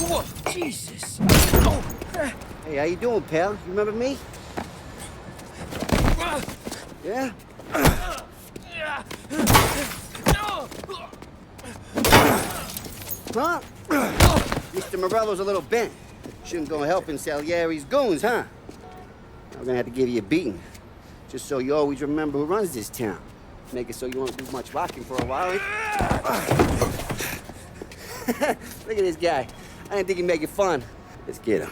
Whoa, Jesus. Oh. Hey, how you doing, pal? You remember me? Yeah? Huh? Mr. Morello's a little bent. Shouldn't go helping Salieri's goons, huh? I'm gonna have to give you a beating. Just so you always remember who runs this town. Make it so you won't do much rocking for a while, eh? Look at this guy. I didn't think he'd make it fun. Let's get him.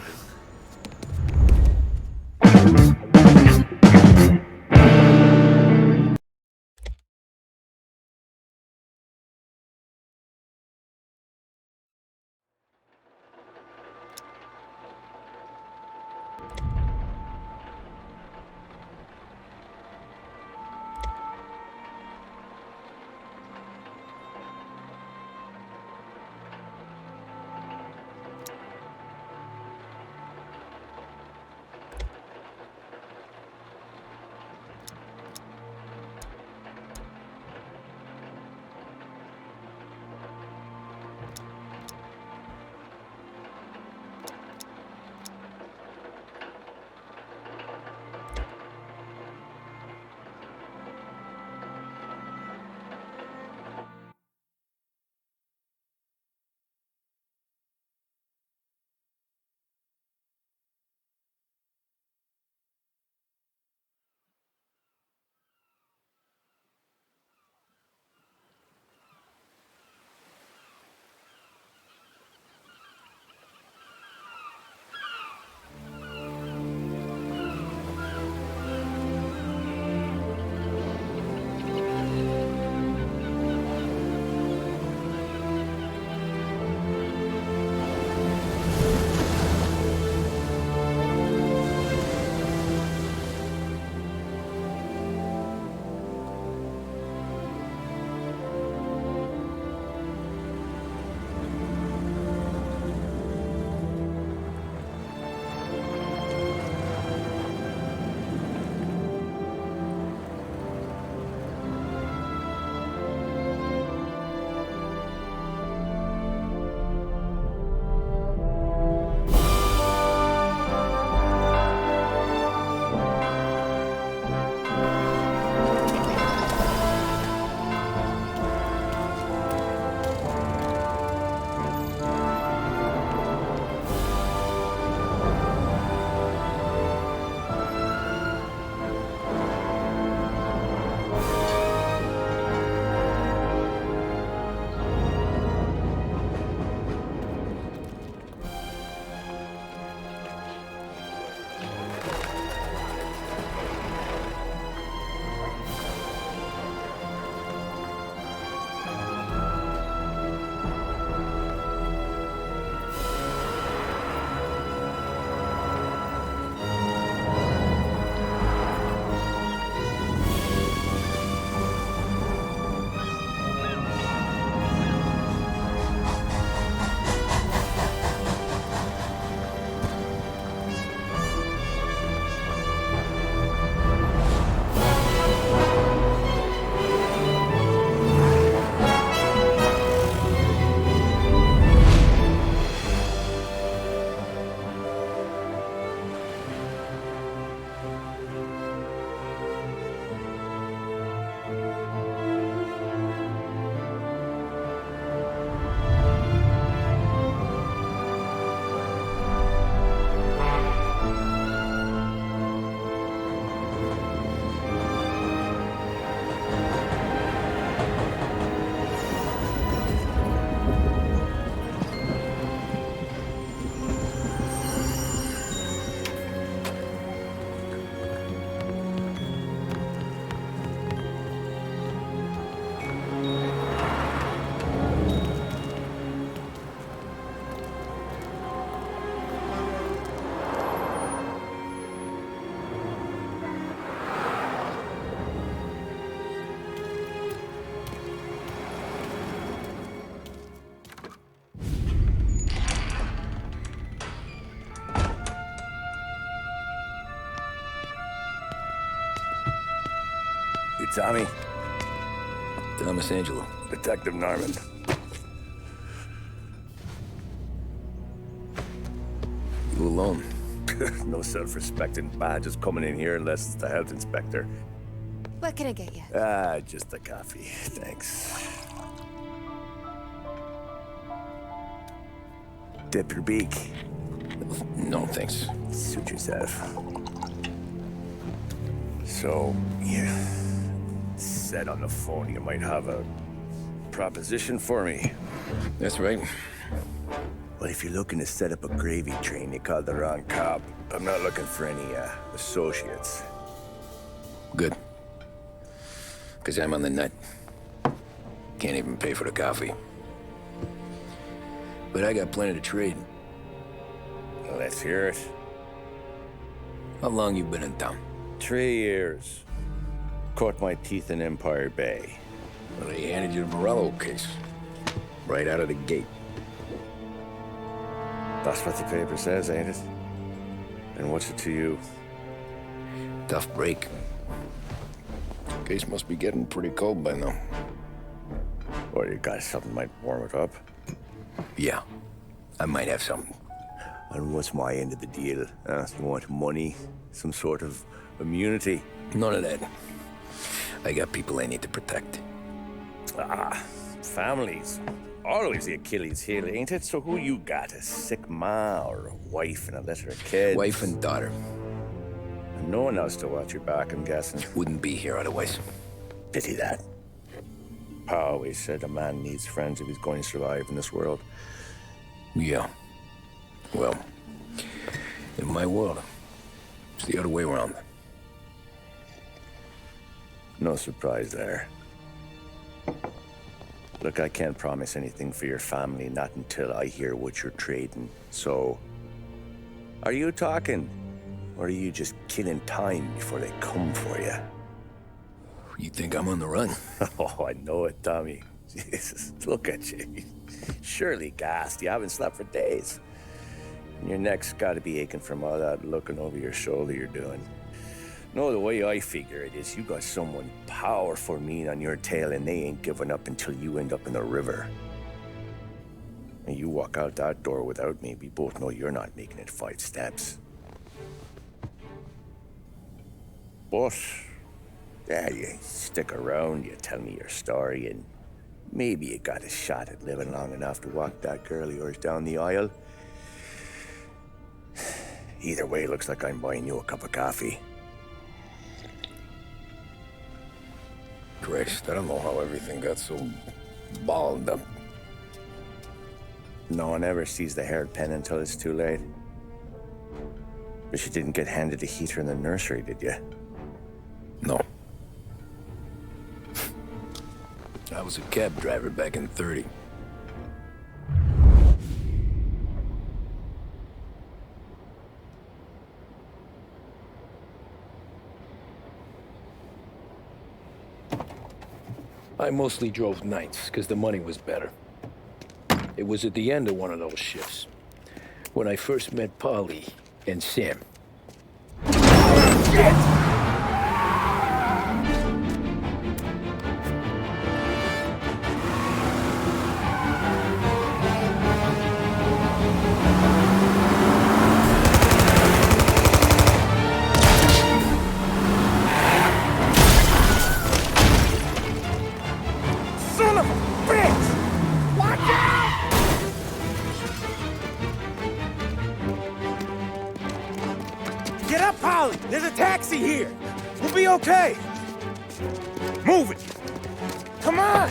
Tommy? Thomas Angelo. Detective Norman. You alone? No self-respecting badges coming in here unless it's the health inspector. What can I get you? Just a coffee, thanks. Dip your beak. No, thanks. Suit yourself. So, you said on the phone you might have a proposition for me. That's right. Well, if you're looking to set up a gravy train, you called the wrong cop. I'm not looking for any, associates. Good. Because I'm on the nut. Can't even pay for the coffee. But I got plenty to trade. Well, let's hear it. How long you been in town? 3 years. Caught my teeth in Empire Bay. Well, they handed you the Morello case. Right out of the gate. That's what the paper says, ain't it? And what's it to you? Tough break. Case must be getting pretty cold by now. Or you got something might warm it up? Yeah, I might have something. And what's my end of the deal? You want money? Some sort of immunity? None of that. I got people I need to protect. Families. Always the Achilles heel, ain't it? So who you got? A sick ma or a wife and a litter of kids? Wife and daughter. And no one else to watch your back, I'm guessing. Wouldn't be here otherwise. Pity that. Pa always said a man needs friends if he's going to survive in this world. Yeah. Well, in my world, it's the other way around. No surprise there. Look, I can't promise anything for your family, not until I hear what you're trading. So, are you talking? Or are you just killing time before they come for you? You think I'm on the run? Oh, I know it, Tommy. Jesus, look at you. Surely gassed. You haven't slept for days. And your neck's got to be aching from all that looking over your shoulder you're doing. No, the way I figure it is you got someone powerful mean on your tail and they ain't giving up until you end up in the river. And you walk out that door without me, we both know you're not making it 5 steps. But, yeah, you stick around, you tell me your story, and maybe you got a shot at living long enough to walk that girl of yours down the aisle. Either way, looks like I'm buying you a cup of coffee. Christ, I don't know how everything got so balled up. No one ever sees the haired pen until it's too late. But you didn't get handed a heater in the nursery, did you? No. I was a cab driver back in '30. I mostly drove nights, because the money was better. It was at the end of one of those shifts, when I first met Polly and Sam. Get up, Polly! There's a taxi here! We'll be okay! Move it! Come on!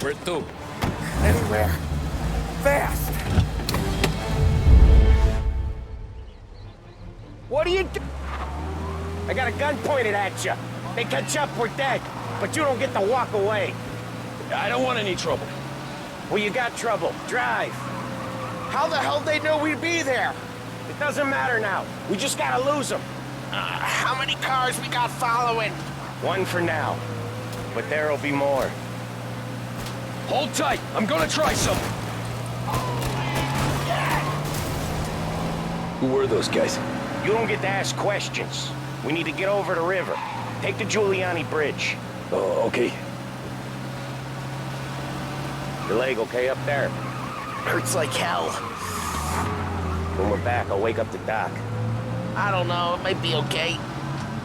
Where to? Anywhere. Fast! What are you do? I got a gun pointed at you. They catch up, we're dead. But you don't get to walk away. I don't want any trouble. Well, you got trouble. Drive. How the hell they know we'd be there? It doesn't matter now. We just gotta lose them. How many cars we got following? One for now. But there'll be more. Hold tight. I'm gonna try something. Who were those guys? You don't get to ask questions. We need to get over the river. Take the Giuliani Bridge. Oh, okay. Your leg okay up there? Hurts like hell. When we're back, I'll wake up the doc. I don't know, it might be okay.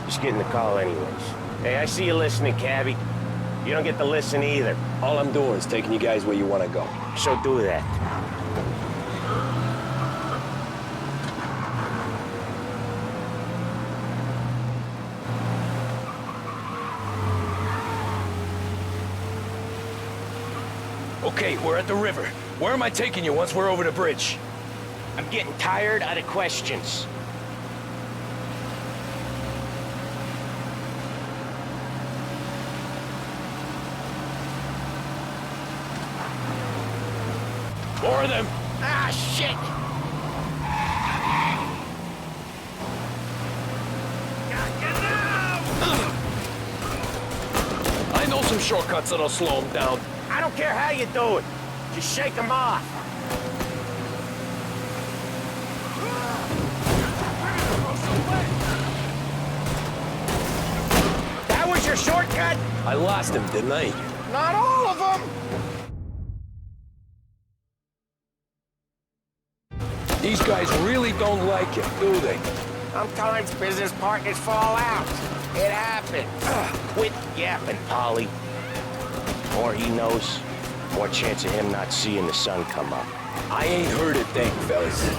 Just getting the call anyways. Hey, I see you listening, cabbie. You don't get to listen either. All I'm doing is taking you guys where you want to go. So do that. Okay, we're at the river. Where am I taking you once we're over the bridge? I'm getting tired of the questions. More of them. Ah, shit! I know some shortcuts that'll slow them down. I don't care how you do it. Just shake them off. That was your shortcut? I lost him, didn't I? Not all of them. These guys really don't like him, do they? Sometimes business partners fall out. It happens. Quit yapping, Polly. More he knows, more chance of him not seeing the sun come up. I ain't heard a thing, fellas.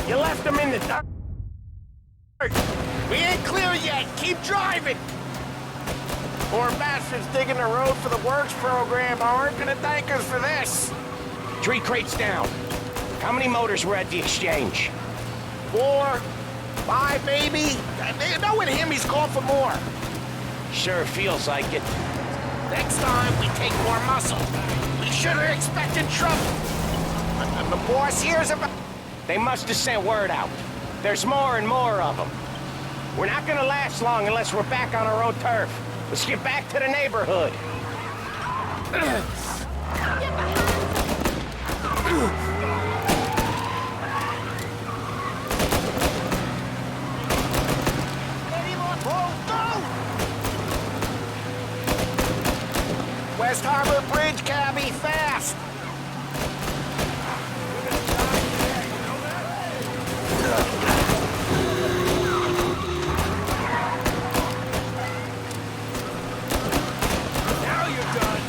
You left him in the dark. We ain't clear yet. Keep driving. Poor bastards digging the road for the works program aren't gonna thank us for this. 3 crates down. How many motors were at the exchange? 4, 5 maybe. Knowing him, he's called for more. Sure feels like it. Next time, we take more muscle. We should have expected trouble. And the boss hears about... They must have sent word out. There's more and more of them. We're not gonna last long unless we're back on our own turf. Let's get back to the neighborhood. West Harbor Bridge, cabbie, fast! Now you're done.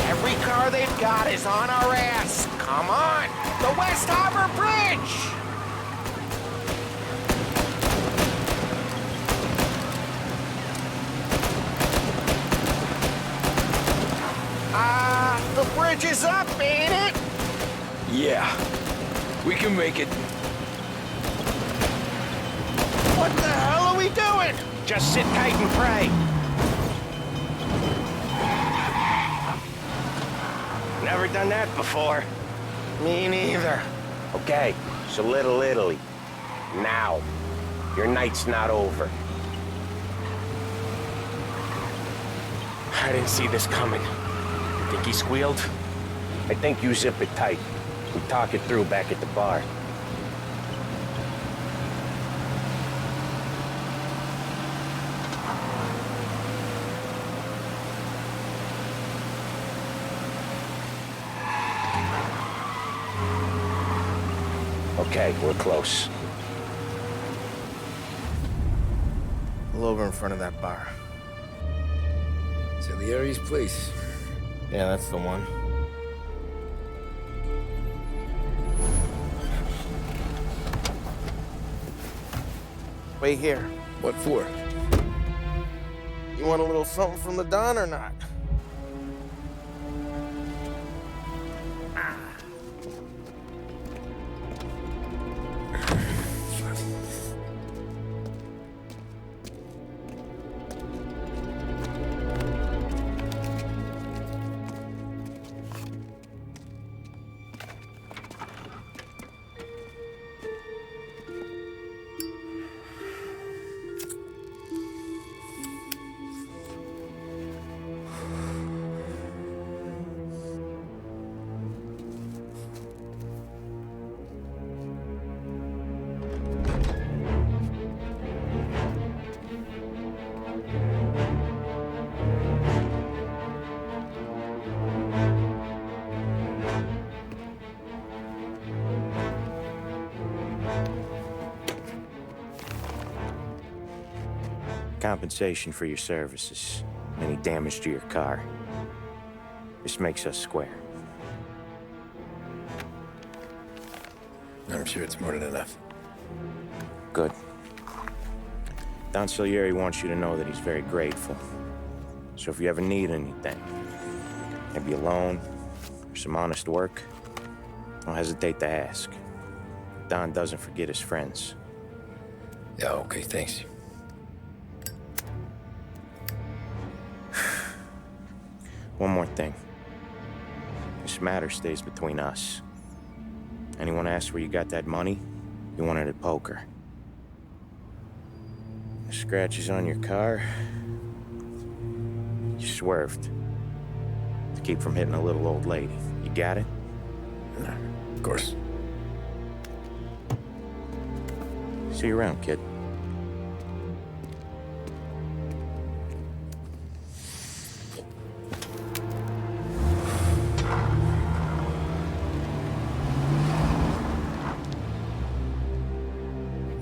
Every car they've got is on our ass. Come on! The West Harbor Bridge! The bridge is up, ain't it? Yeah, we can make it. What the hell are we doing? Just sit tight and pray. Never done that before. Me neither. Okay, so Little Italy. Now. Your night's not over. I didn't see this coming. Think he squealed? I think you zip it tight. We talk it through back at the bar. Okay, we're close. Pull over in front of that bar. Salieri's place. Yeah, that's the one. Wait here. What for? You want a little something from the Don or not? compensation for your services, any damage to your car. This makes us square. I'm sure it's more than enough. Good. Don Salieri wants you to know that he's very grateful. So if you ever need anything, maybe a loan or some honest work, don't hesitate to ask. Don doesn't forget his friends. Yeah, okay, thanks. One more thing. This matter stays between us. Anyone asks where you got that money, you won it at poker. The scratches on your car, you swerved to keep from hitting a little old lady. You got it? Of course. See you around, kid.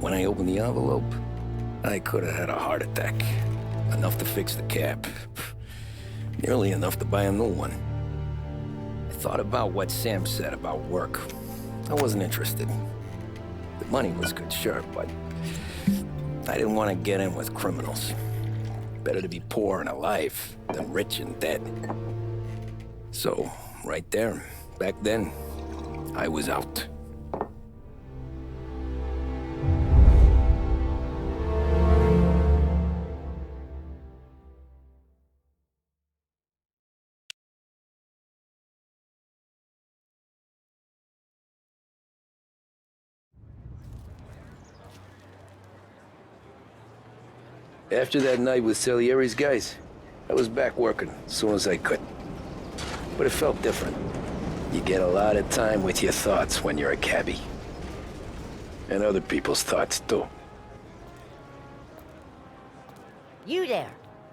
When I opened the envelope, I could have had a heart attack. Enough to fix the cap. Nearly enough to buy a new one. I thought about what Sam said about work. I wasn't interested. The money was good, sure, but I didn't want to get in with criminals. Better to be poor and alive than rich and dead. So, right there, back then, I was out. After that night with Salieri's guys, I was back working as soon as I could. But it felt different. You get a lot of time with your thoughts when you're a cabbie. And other people's thoughts, too. You there,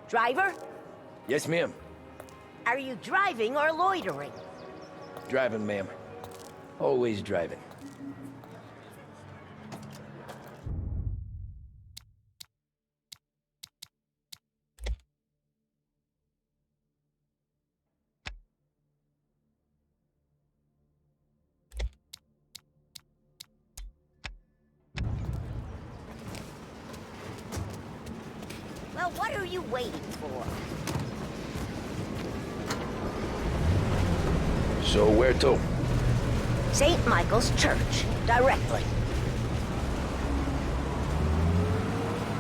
driver? Yes, ma'am. Are you driving or loitering? Driving, ma'am. Always driving. Well, what are you waiting for? So where to? St. Michael's Church, directly.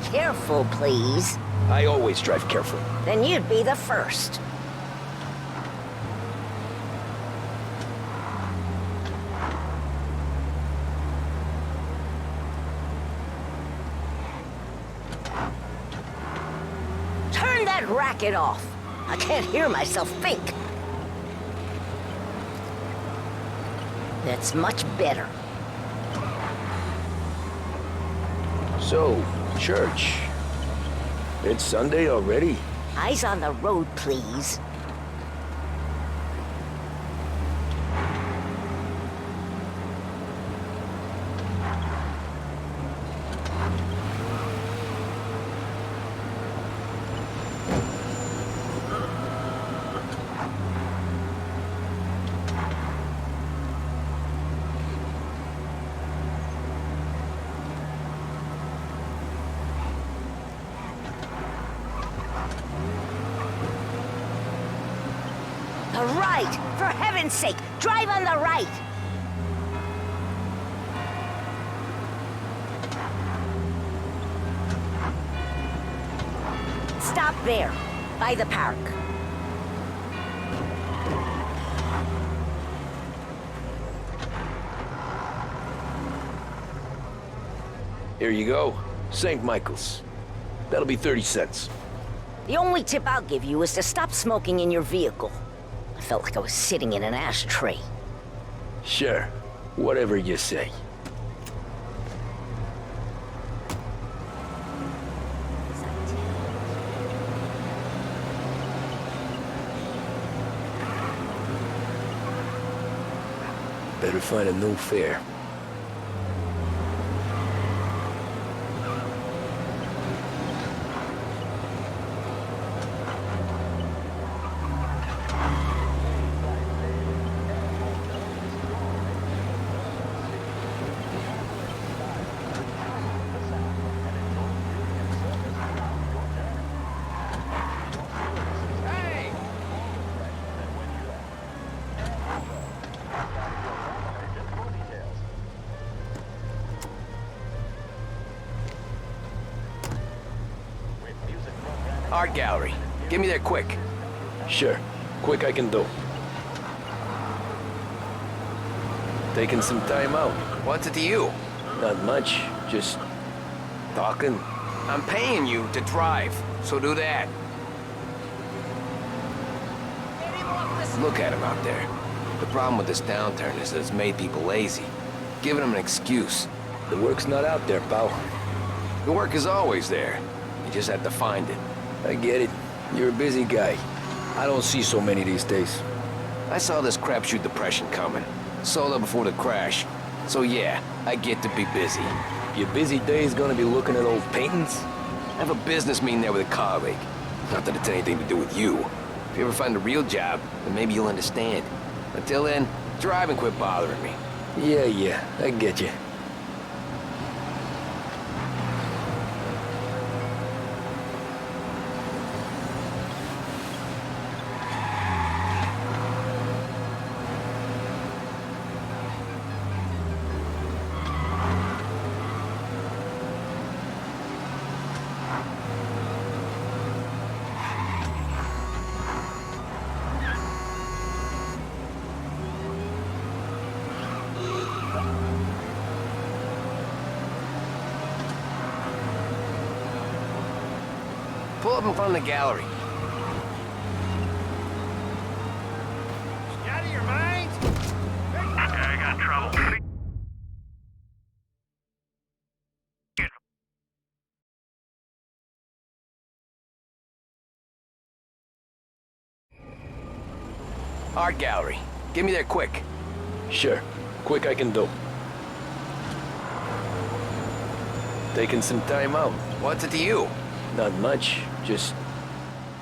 Careful, please. I always drive careful. Then you'd be the first. Turn that racket off. I can't hear myself think. That's much better. So, church. It's Sunday already? Eyes on the road, please. The right! For heaven's sake, drive on the right! Stop there, by the park. Here you go. St. Michael's. That'll be 30 cents. The only tip I'll give you is to stop smoking in your vehicle. I felt like I was sitting in an ashtray. Sure. Whatever you say. Better find a new fare. Art gallery. Get me there quick. Sure. Quick I can do. Taking some time out. What's it to you? Not much. Just talking. I'm paying you to drive, so do that. Look at him out there. The problem with this downturn is that it's made people lazy. Giving them an excuse. The work's not out there, pal. The work is always there. You just have to find it. I get it. You're a busy guy. I don't see so many these days. I saw this crapshoot depression coming. Sold out before the crash. So yeah, I get to be busy. Your busy day's gonna be looking at old paintings? I have a business meeting there with a colleague. Not that it's anything to do with you. If you ever find a real job, then maybe you'll understand. Until then, drive and quit bothering me. Yeah, I get you. Pull up in front of the gallery. You out of your mind? Okay, I got trouble. Art gallery. Get me there quick. Sure. Quick I can do. Taking some time out. What's it to you? Not much. Just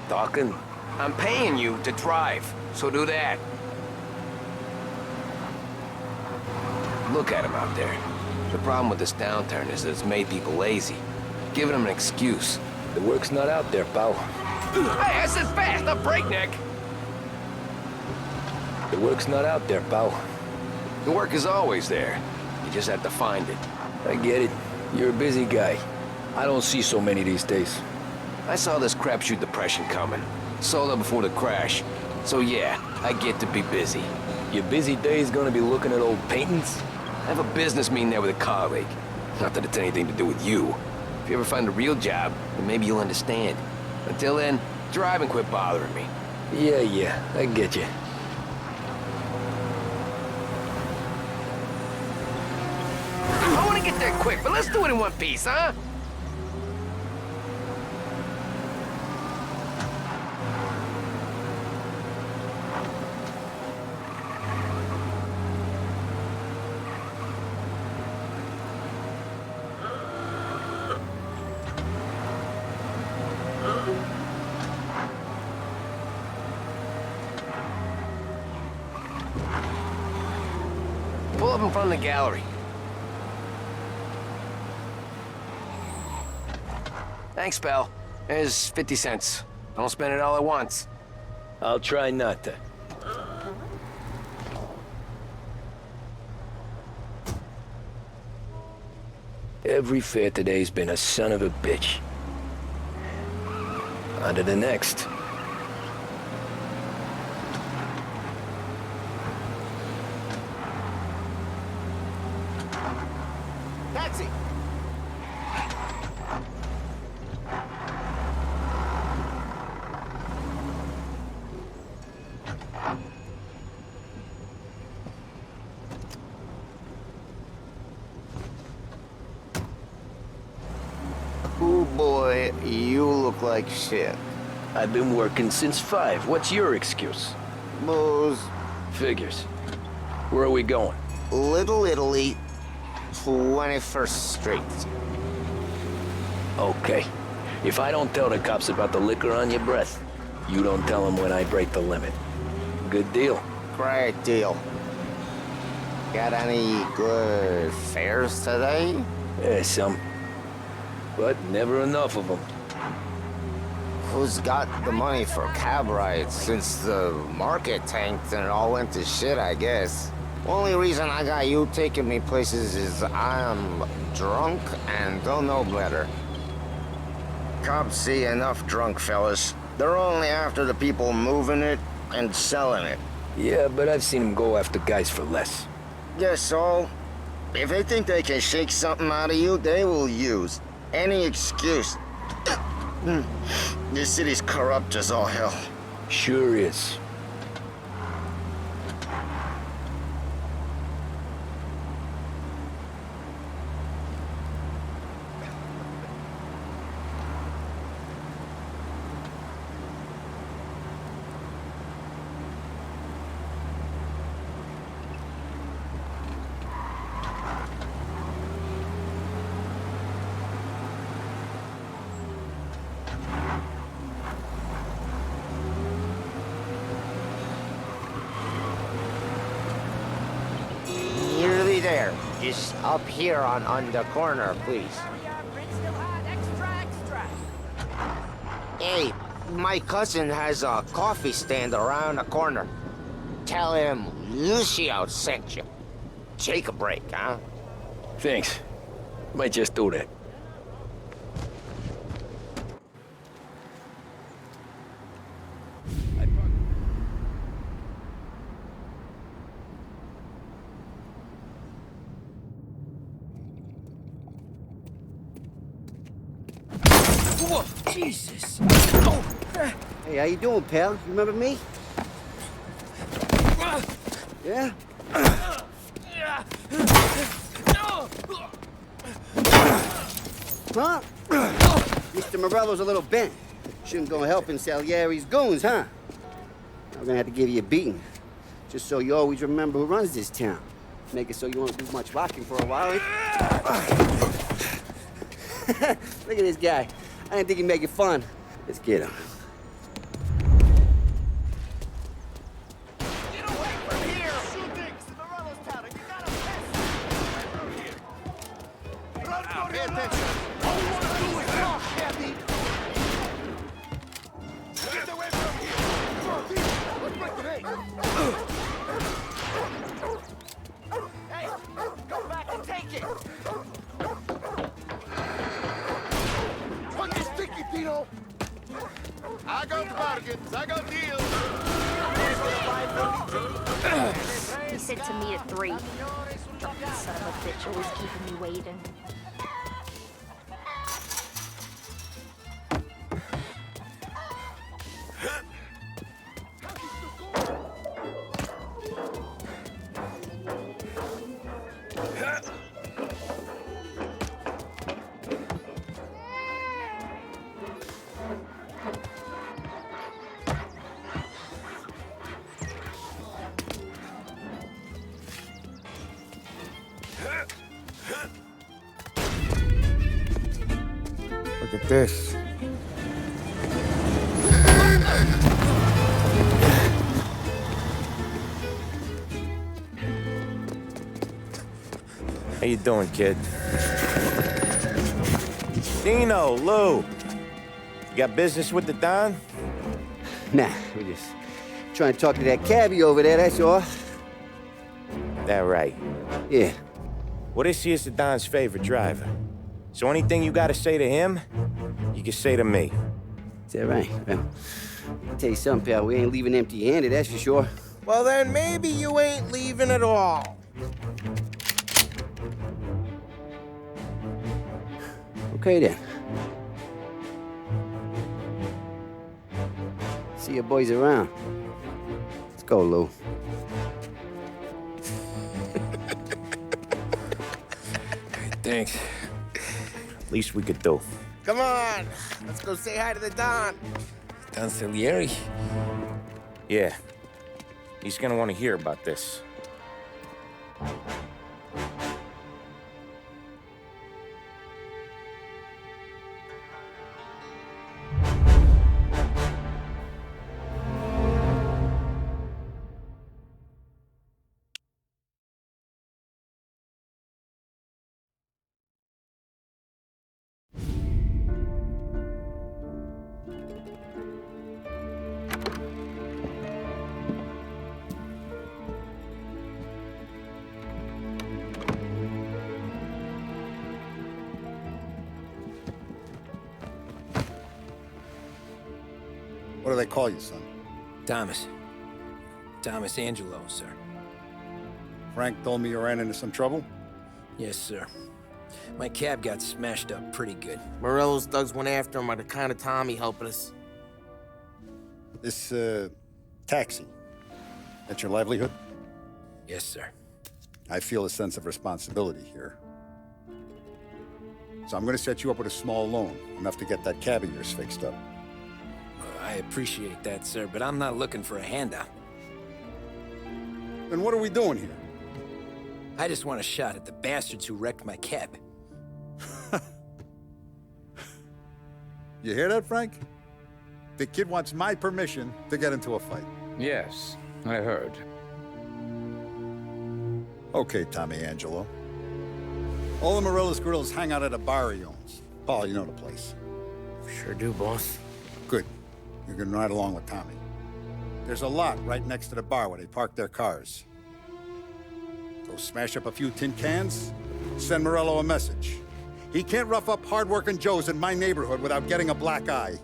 talking. I'm paying you to drive, so do that. Look at him out there. The problem with this downturn is that it's made people lazy. Giving them an excuse. The work's not out there, pal. Hey, I said fast, not breakneck. The work's not out there, pal. The work is always there. You just have to find it. I get it. You're a busy guy. I don't see so many these days. I saw this crapshoot depression coming. Sold out before the crash. So yeah, I get to be busy. Your busy day's gonna be looking at old paintings? I have a business meeting there with a colleague. Not that it's anything to do with you. If you ever find a real job, then maybe you'll understand. Until then, drive and quit bothering me. Yeah, I get you. I want to get there quick, but let's do it in one piece, huh? Pull up in front of the gallery. Thanks, pal. There's 50 cents. Don't spend it all at once. I'll try not to. Every fare today's been a son of a bitch. On to the next. Taxi! Ooh, boy, you look like shit. I've been working since 5. What's your excuse? Booze. Figures. Where are we going? Little Italy, 21st Street. Okay. If I don't tell the cops about the liquor on your breath, you don't tell them when I break the limit. Good deal. Great deal. Got any good fares today? Yeah, some. But never enough of them. Who's got the money for cab rides since the market tanked and it all went to shit, I guess? Only reason I got you taking me places is I'm drunk and don't know better. cops see enough drunk fellas. They're only after the people moving it and selling it. Yeah, but I've seen them go after guys for less. Yes, so if they think they can shake something out of you, they will use any excuse. This city's corrupt as all hell. Sure is. Nearly there. Just up here on the corner, please. Hey, my cousin has a coffee stand around the corner. Tell him Lucio sent you. Take a break, huh? Thanks. Might just do that. Whoa, Jesus! Oh. Hey, how you doing, pal? You remember me? Yeah? Huh? Mr. Morello's a little bent. Shouldn't go helping Salieri's goons, huh? I'm gonna have to give you a beating. Just so you always remember who runs this town. Make it so you won't do much rocking for a while. Look at this guy. I didn't think he'd make it fun. Let's get him. Get away from here! Shootings in Morello's town, and you gotta piss! Pay attention! All you wanna do is talk, Kathy! Get away from here! Come on, people! Let's break the day! Hey! Go back and take it! Fucking sticky, Tino! I got bargains, I got deals! He said to meet at 3. Fucking son of a bitch, always keeping me waiting. Look at this. How you doing, kid? Dino, Lou. You got business with the Don? Nah, we're just trying to talk to that cabbie over there, that's all. That right. Yeah. Well, this here's the Don's favorite driver. So anything you gotta say to him, you can say to me. Is that right? Well, I'll tell you something, pal. We ain't leaving empty-handed, that's for sure. Well, then maybe you ain't leaving at all. Okay, then. See your boys around. Let's go, Lou. Thanks. Least we could do. Come on, let's go say hi to the Don. Don Salieri? Yeah. He's gonna want to hear about this. What do they call you, son? Thomas. Thomas Angelo, sir. Frank told me you ran into some trouble? Yes, sir. My cab got smashed up pretty good. Morello's thugs went after him by the kind of Tommy helping us. This, taxi, that's your livelihood? Yes, sir. I feel a sense of responsibility here. So I'm gonna set you up with a small loan, enough to get that cab of yours fixed up. I appreciate that, sir, but I'm not looking for a handout. Then what are we doing here? I just want a shot at the bastards who wrecked my cab. You hear that, Frank? The kid wants my permission to get into a fight. Yes, I heard. Okay, Tommy Angelo. All the Morello's grills hang out at a bar he owns. Paul, you know the place. Sure do, boss. Good. You can ride along with Tommy. There's a lot right next to the bar where they park their cars. Go smash up a few tin cans, send Morello a message. He can't rough up hard-working Joes in my neighborhood without getting a black eye.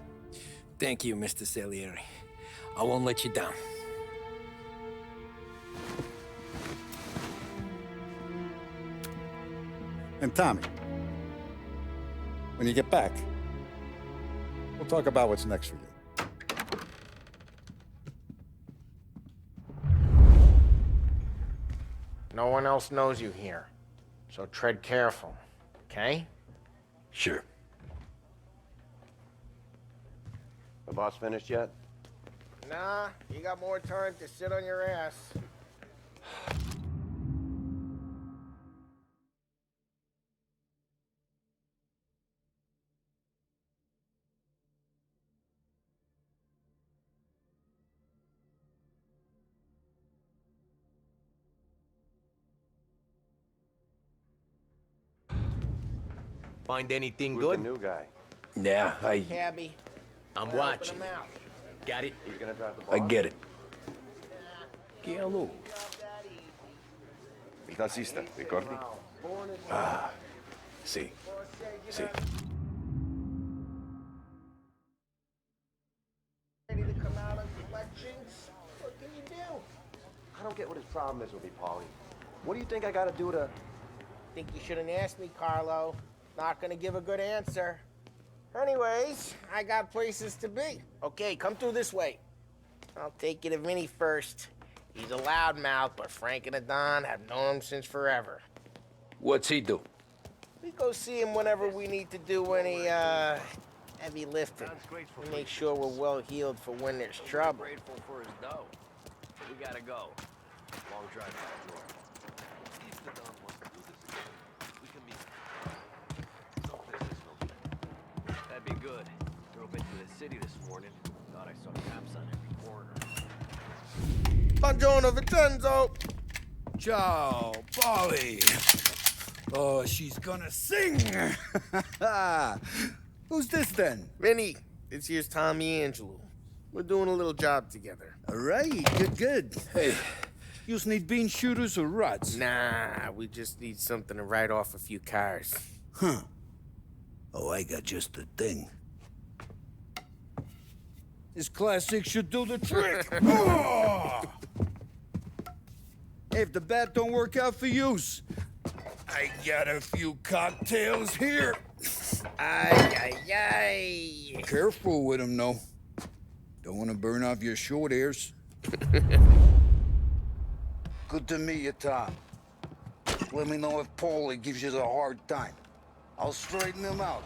Thank you, Mr. Salieri. I won't let you down. And Tommy, when you get back, we'll talk about what's next for you. No one else knows you here, so tread careful, okay? Sure. The boss finished yet? Nah, you got more time to sit on your ass. Find anything Who's good? the new guy? Yeah, Cabby. I'm watching. Got it? He's gonna drive the boss? I get it. Hello. Il tassista, ricordi? Ah, sì, sì. Ready to come out on collections? What can you do? I don't get what his problem is with me, Paulie. What do you think I gotta do to... Think you shouldn't ask me, Carlo. Not gonna give a good answer. Anyways, I got places to be. Okay, come through this way. I'll take you to Vinny first. He's a loudmouth, but Frank and the Don have known him since forever. What's he do? We go see him whenever we need to do any, heavy lifting. We make sure we're well healed for when there's trouble. Grateful for his dough. We gotta go. Long drive back north. See if the Don wants to do this again. We can meet. No business, no beat. That'd be good. Drove into the city this morning. Thought I saw cops on every corner. Buongiorno, Vincenzo! Ciao, Polly. Oh, she's gonna sing. Who's this then? Vinny, this here's Tommy Angelo. We're doing a little job together. All right, good. Hey, you need bean shooters or rods? Nah, we just need something to write off a few cars. Huh. Oh, I got just the thing. This classic should do the trick. Oh! Hey, if the bat don't work out for use, I got a few cocktails here. Ay, ay, ay. Careful with them, though. Don't want to burn off your short hairs. Good to meet you, Tom. Let me know if Paulie gives you the hard time. I'll straighten him out.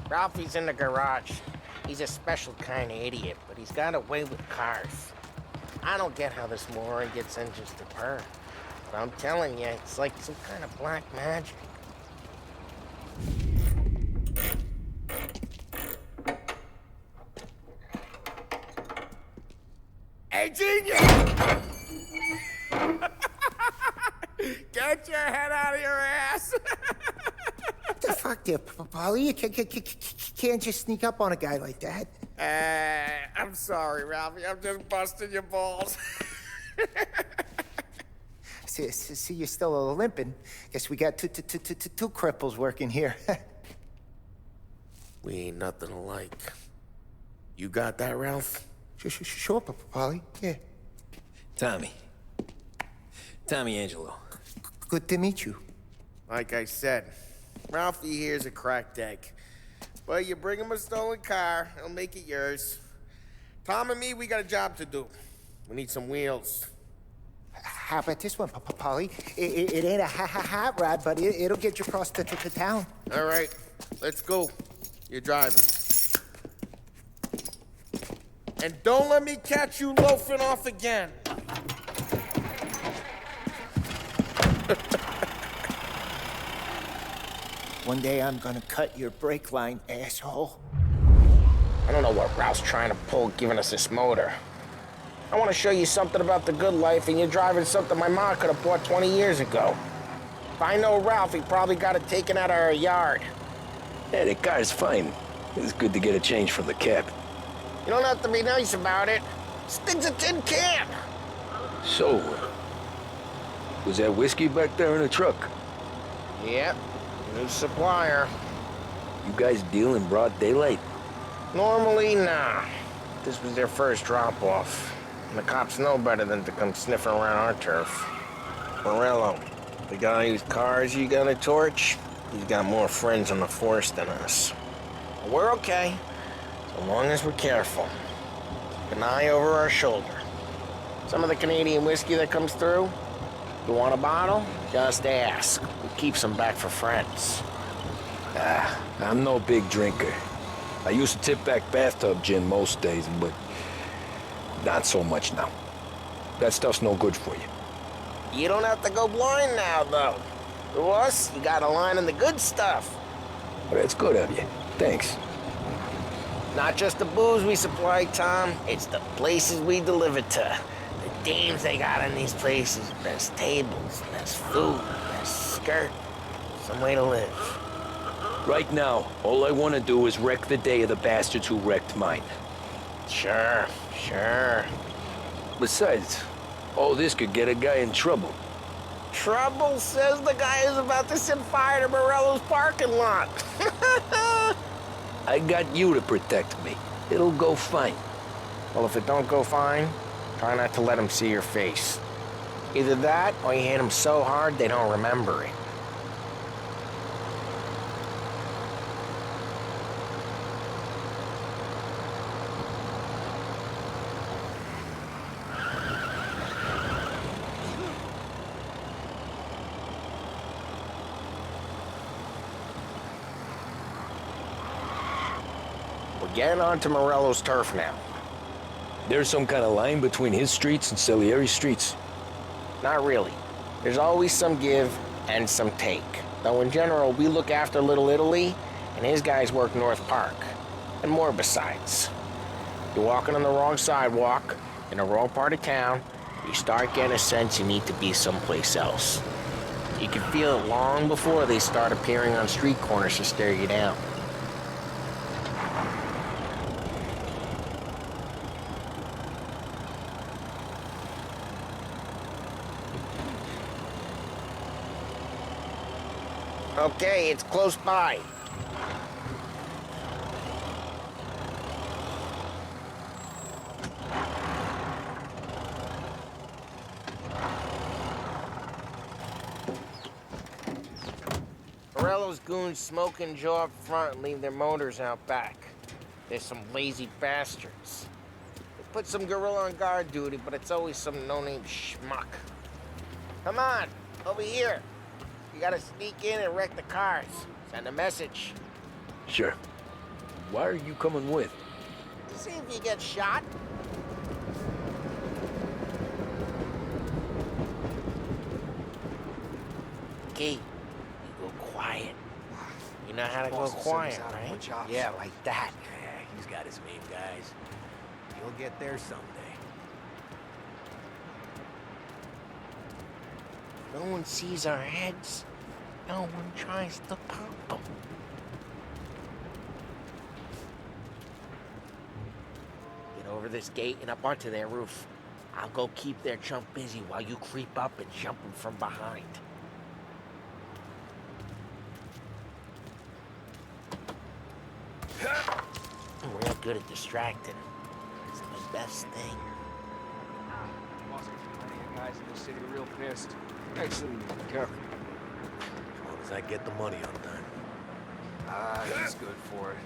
Ralphie's in the garage. He's a special kind of idiot, but he's got a way with cars. I don't get how this moron gets engines to burn. But I'm telling you, it's like some kind of black magic. Hey, genius! Get your head out of your ass! What the fuck there, Paulie? You can't just sneak up on a guy like that. I'm sorry, Ralphie. I'm just busting your balls. See, you're still limping. Guess we got two cripples working here. We ain't nothing alike. You got that, Ralph? Sure, Paulie. Yeah. Tommy. Tommy Angelo. Good to meet you. Like I said, Ralphie here's a cracked egg. But you bring him a stolen car, he'll make it yours. Tom and me, we got a job to do. We need some wheels. How about this one, Paulie? It ain't a hot rod, but it'll get you across to town. All right, let's go. You're driving. And don't let me catch you loafing off again. One day I'm gonna cut your brake line, asshole. I don't know what Ralph's trying to pull giving us this motor. I want to show you something about the good life, and you're driving something my mom could have bought 20 years ago. If I know Ralph, he probably got it taken out of our yard. Yeah, the car's fine. It's good to get a change from the cab. You don't have to be nice about it. This thing's a tin can. So, was that whiskey back there in the truck? Yep, new supplier. You guys deal in broad daylight? Normally, nah. This was their first drop-off. And the cops know better than to come sniffing around our turf. Morello, the guy whose cars you got a torch, he's got more friends on the force than us. But we're okay, so long as we're careful. Keep an eye over our shoulder. Some of the Canadian whiskey that comes through, you want a bottle? Just ask. We keep some back for friends. I'm no big drinker. I used to tip back bathtub gin most days, but not so much now. That stuff's no good for you. You don't have to go blind now, though. To us, you got a line in the good stuff. Well, that's good of you. Thanks. Not just the booze we supply, Tom. It's the places we deliver to. The dames they got in these places. Best tables, best food, best skirt. Some way to live. Right now, all I want to do is wreck the day of the bastards who wrecked mine. Sure. Besides, all this could get a guy in trouble. Trouble says the guy is about to set fire to Morello's parking lot. I got you to protect me. It'll go fine. Well, if it don't go fine, try not to let him see your face. Either that, or you hit him so hard they don't remember it. We're getting onto Morello's turf now. There's some kind of line between his streets and Salieri's streets? Not really. There's always some give and some take. Though in general, we look after Little Italy, and his guys work North Park. And more besides. You're walking on the wrong sidewalk, in the wrong part of town, you start getting a sense you need to be someplace else. You can feel it long before they start appearing on street corners to stare you down. Okay, it's close by. Morello's goons smoke and jaw up front and leave their motors out back. They're some lazy bastards. They put some gorilla on guard duty, but it's always some no-name schmuck. Come on, over here. You gotta sneak in and wreck the cars. Send a message. Sure. Why are you coming with? To see if you get shot. Okay, you go quiet. You know how to go quiet, right? Yeah, like that. Yeah, he's got his main guys. You'll get there someday. No one sees our heads. No one tries to pop them. Get over this gate and up onto their roof. I'll go keep their chump busy while you creep up and jump them from behind. We're not good at distracting. It's the best thing. Boss gets plenty of guys in this city real pissed. Actually, careful. As long as I get the money on time. Ah, he's good for it.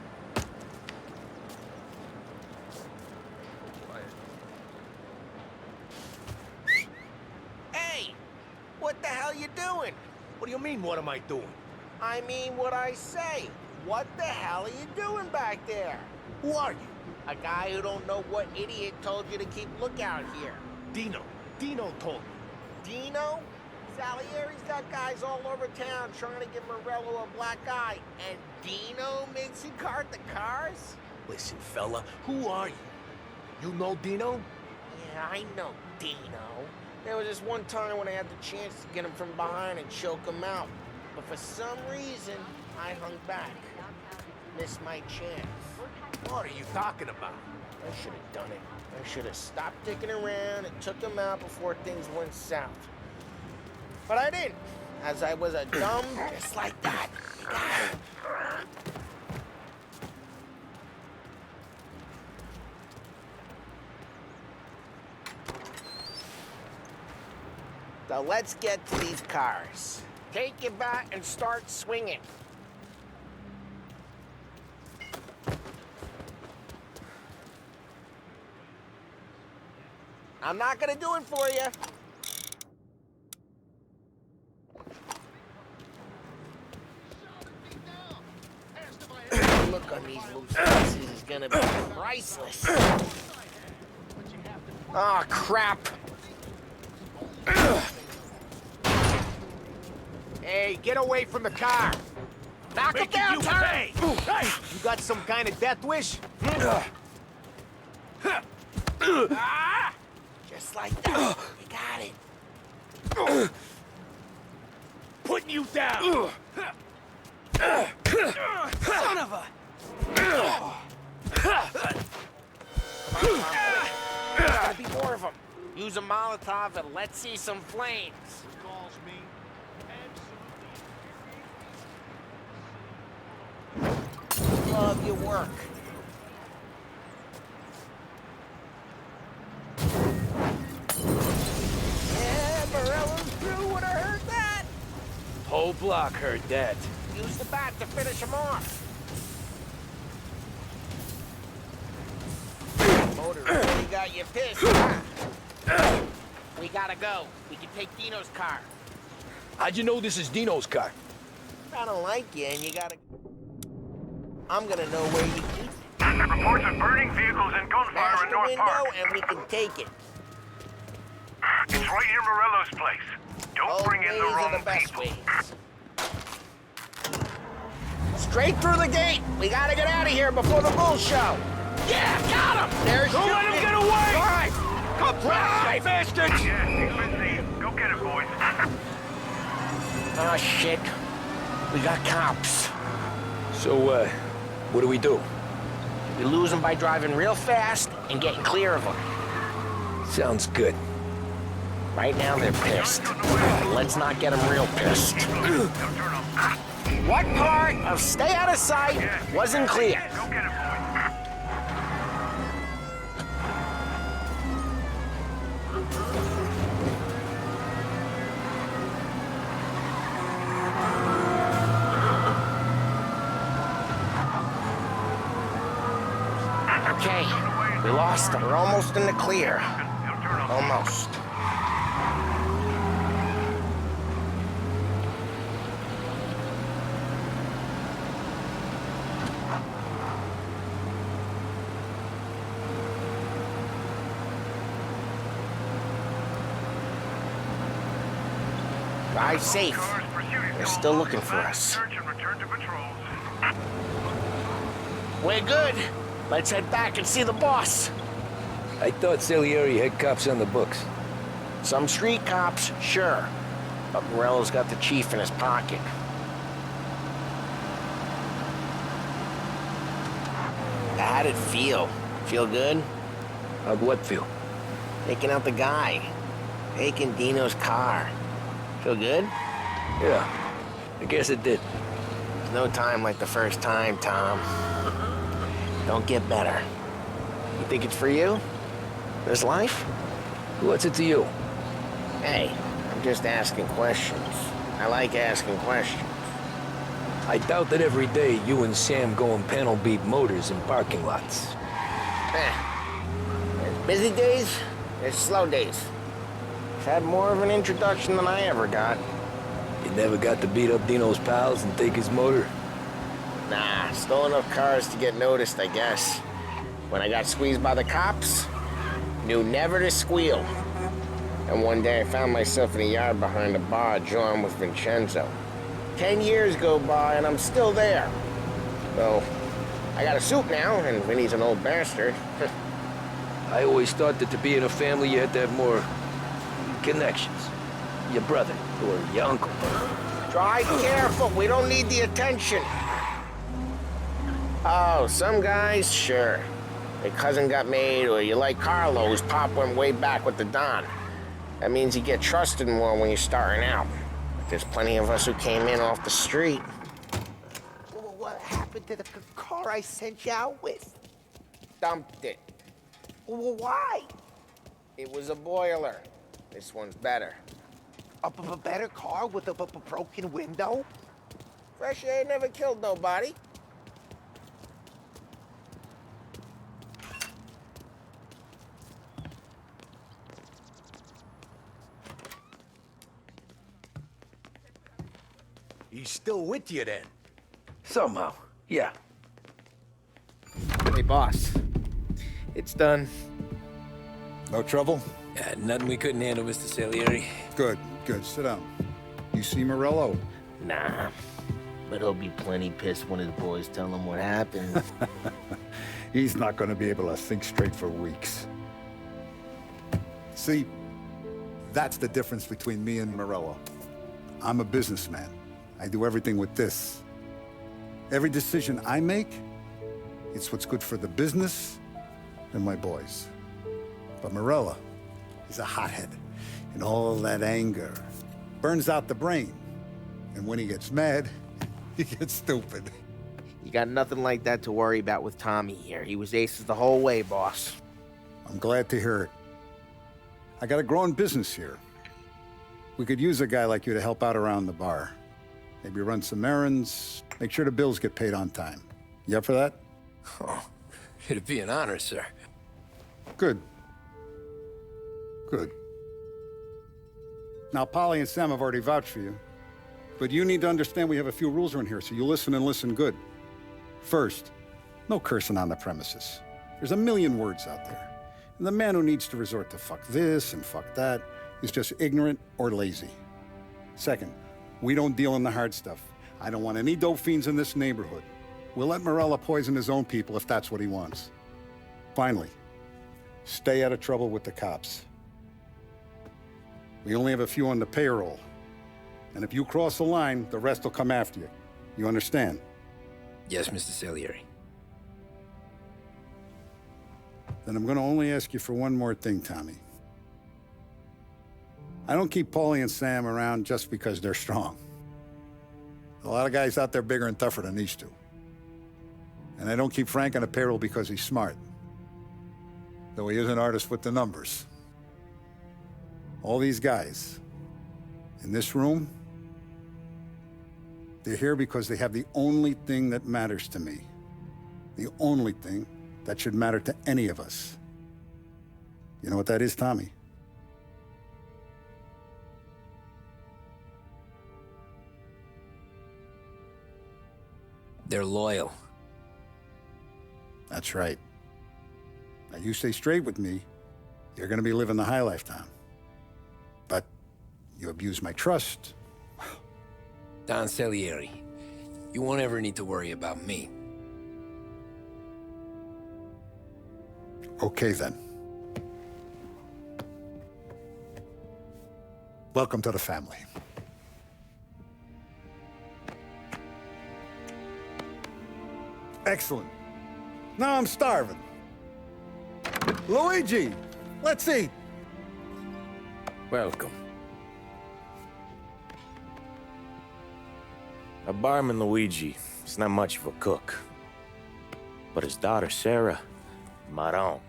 Hey! What the hell you doing? What do you mean, what am I doing? I mean what I say. What the hell are you doing back there? Who are you? A guy who don't know what idiot told you to keep lookout here. Dino. Dino told me. Dino? Salieri's got guys all over town trying to give Morello a black eye, and Dino makes him cart the cars? Listen, fella, who are you? You know Dino? Yeah, I know Dino. There was this one time when I had the chance to get him from behind and choke him out. But for some reason, I hung back. Missed my chance. What are you talking about? I should have done it. I should have stopped dicking around and took him out before things went south. But I didn't, as I was a dumb just like that. You got it. So let's get to these cars. Take your bat and start swinging. I'm not gonna do it for you. The look on these loose faces is gonna be priceless. Oh, crap. Hey, get away from the car! Knock it down, Tom! Hey, you got some kind of death wish? Just like that. You got it. Putting you down! Son of a... Gotta be more of them. Use a Molotov and let's see some flames. Love your work. Yeah, Morello's crew would have heard that. Whole block heard that. Use the bat to finish him off. Motor really got you pissed, huh? We gotta go. We can take Dino's car. How'd you know this is Dino's car? I don't like you, and you gotta... I'm gonna know where you keep it. Reports of burning vehicles and gunfire Smash in the North window, Park. and we can take it. It's right near Morello's place. Don't Old bring in the ways are wrong the best people. ways. Straight through the gate. We gotta get out of here before the bull show. Yeah, got him! There's Don't let him get away! Drive! Come drive, bastards! Yeah, good seeing. Go get it, boys. Oh, shit. We got cops. So, what do we do? We lose them by driving real fast and getting clear of them. Sounds good. Right now, they're pissed. Let's not get them real pissed. What part of stay out of sight wasn't clear? Go get it, boys. Okay, we lost them. We're almost in the clear. Almost. Drive safe. They're still looking for us. Search and return to patrols. We're good. Let's head back and see the boss. I thought Salieri had cops on the books. Some street cops, sure. But Morello's got the chief in his pocket. How'd it feel? Feel good? How'd what feel? Taking out the guy. Taking Dino's car. Feel good? Yeah, I guess it did. There's no time like the first time, Tom. Don't get better. You think it's for you? This life? What's it to you? Hey, I'm just asking questions. I like asking questions. I doubt that every day you and Sam go and panel beat motors in parking lots. There's busy days, there's slow days. I've had more of an introduction than I ever got. You never got to beat up Dino's pals and take his motor? Nah, stole enough cars to get noticed, I guess. When I got squeezed by the cops, knew never to squeal. And one day I found myself in a yard behind a bar drawing with Vincenzo. 10 years go by and I'm still there. So, I got a suit now, and Vinny's an old bastard. I always thought that to be in a family you had to have more connections. Your brother or your uncle. Drive careful, we don't need the attention. Oh, some guys, sure. Their cousin got made, or you like Carlo, whose pop went way back with the Don. That means you get trusted more when you're starting out. But there's plenty of us who came in off the street. What happened to the car I sent you out with? Dumped it. Why? It was a boiler. This one's better. A better car with a broken window? Fresh air never killed nobody. He's still with you then? Somehow, yeah. Hey, boss. It's done. No trouble? Nothing we couldn't handle, Mr. Salieri. Good, good. Sit down. You see Morello? Nah. But he'll be plenty pissed when his boys tell him what happened. He's not going to be able to think straight for weeks. See, that's the difference between me and Morello. I'm a businessman. I do everything with this. Every decision I make, it's what's good for the business and my boys. But Morello, he's a hothead. And all that anger burns out the brain. And when he gets mad, he gets stupid. You got nothing like that to worry about with Tommy here. He was aces the whole way, boss. I'm glad to hear it. I got a growing business here. We could use a guy like you to help out around the bar. Maybe run some errands, make sure the bills get paid on time. You up for that? Oh, it'd be an honor, sir. Good. Good. Now, Polly and Sam have already vouched for you. But you need to understand we have a few rules around here, so you listen and listen good. First, no cursing on the premises. There's a million words out there. And the man who needs to resort to fuck this and fuck that is just ignorant or lazy. Second, we don't deal in the hard stuff. I don't want any dope fiends in this neighborhood. We'll let Morello poison his own people if that's what he wants. Finally, stay out of trouble with the cops. We only have a few on the payroll. And if you cross the line, the rest will come after you. You understand? Yes, Mr. Salieri. Then I'm going to only ask you for one more thing, Tommy. I don't keep Paulie and Sam around just because they're strong. A lot of guys out there bigger and tougher than these two. And I don't keep Frank on the payroll because he's smart. Though he is an artist with the numbers. All these guys in this room, they're here because they have the only thing that matters to me. The only thing that should matter to any of us. You know what that is, Tommy? They're loyal. That's right. Now, you stay straight with me, you're gonna be living the high life, Tom. But you abuse my trust. Don Salieri, you won't ever need to worry about me. Okay, then. Welcome to the family. Excellent. Now I'm starving. Luigi, let's eat. Welcome. A barman, Luigi, is not much of a cook. But his daughter, Sarah, Maron.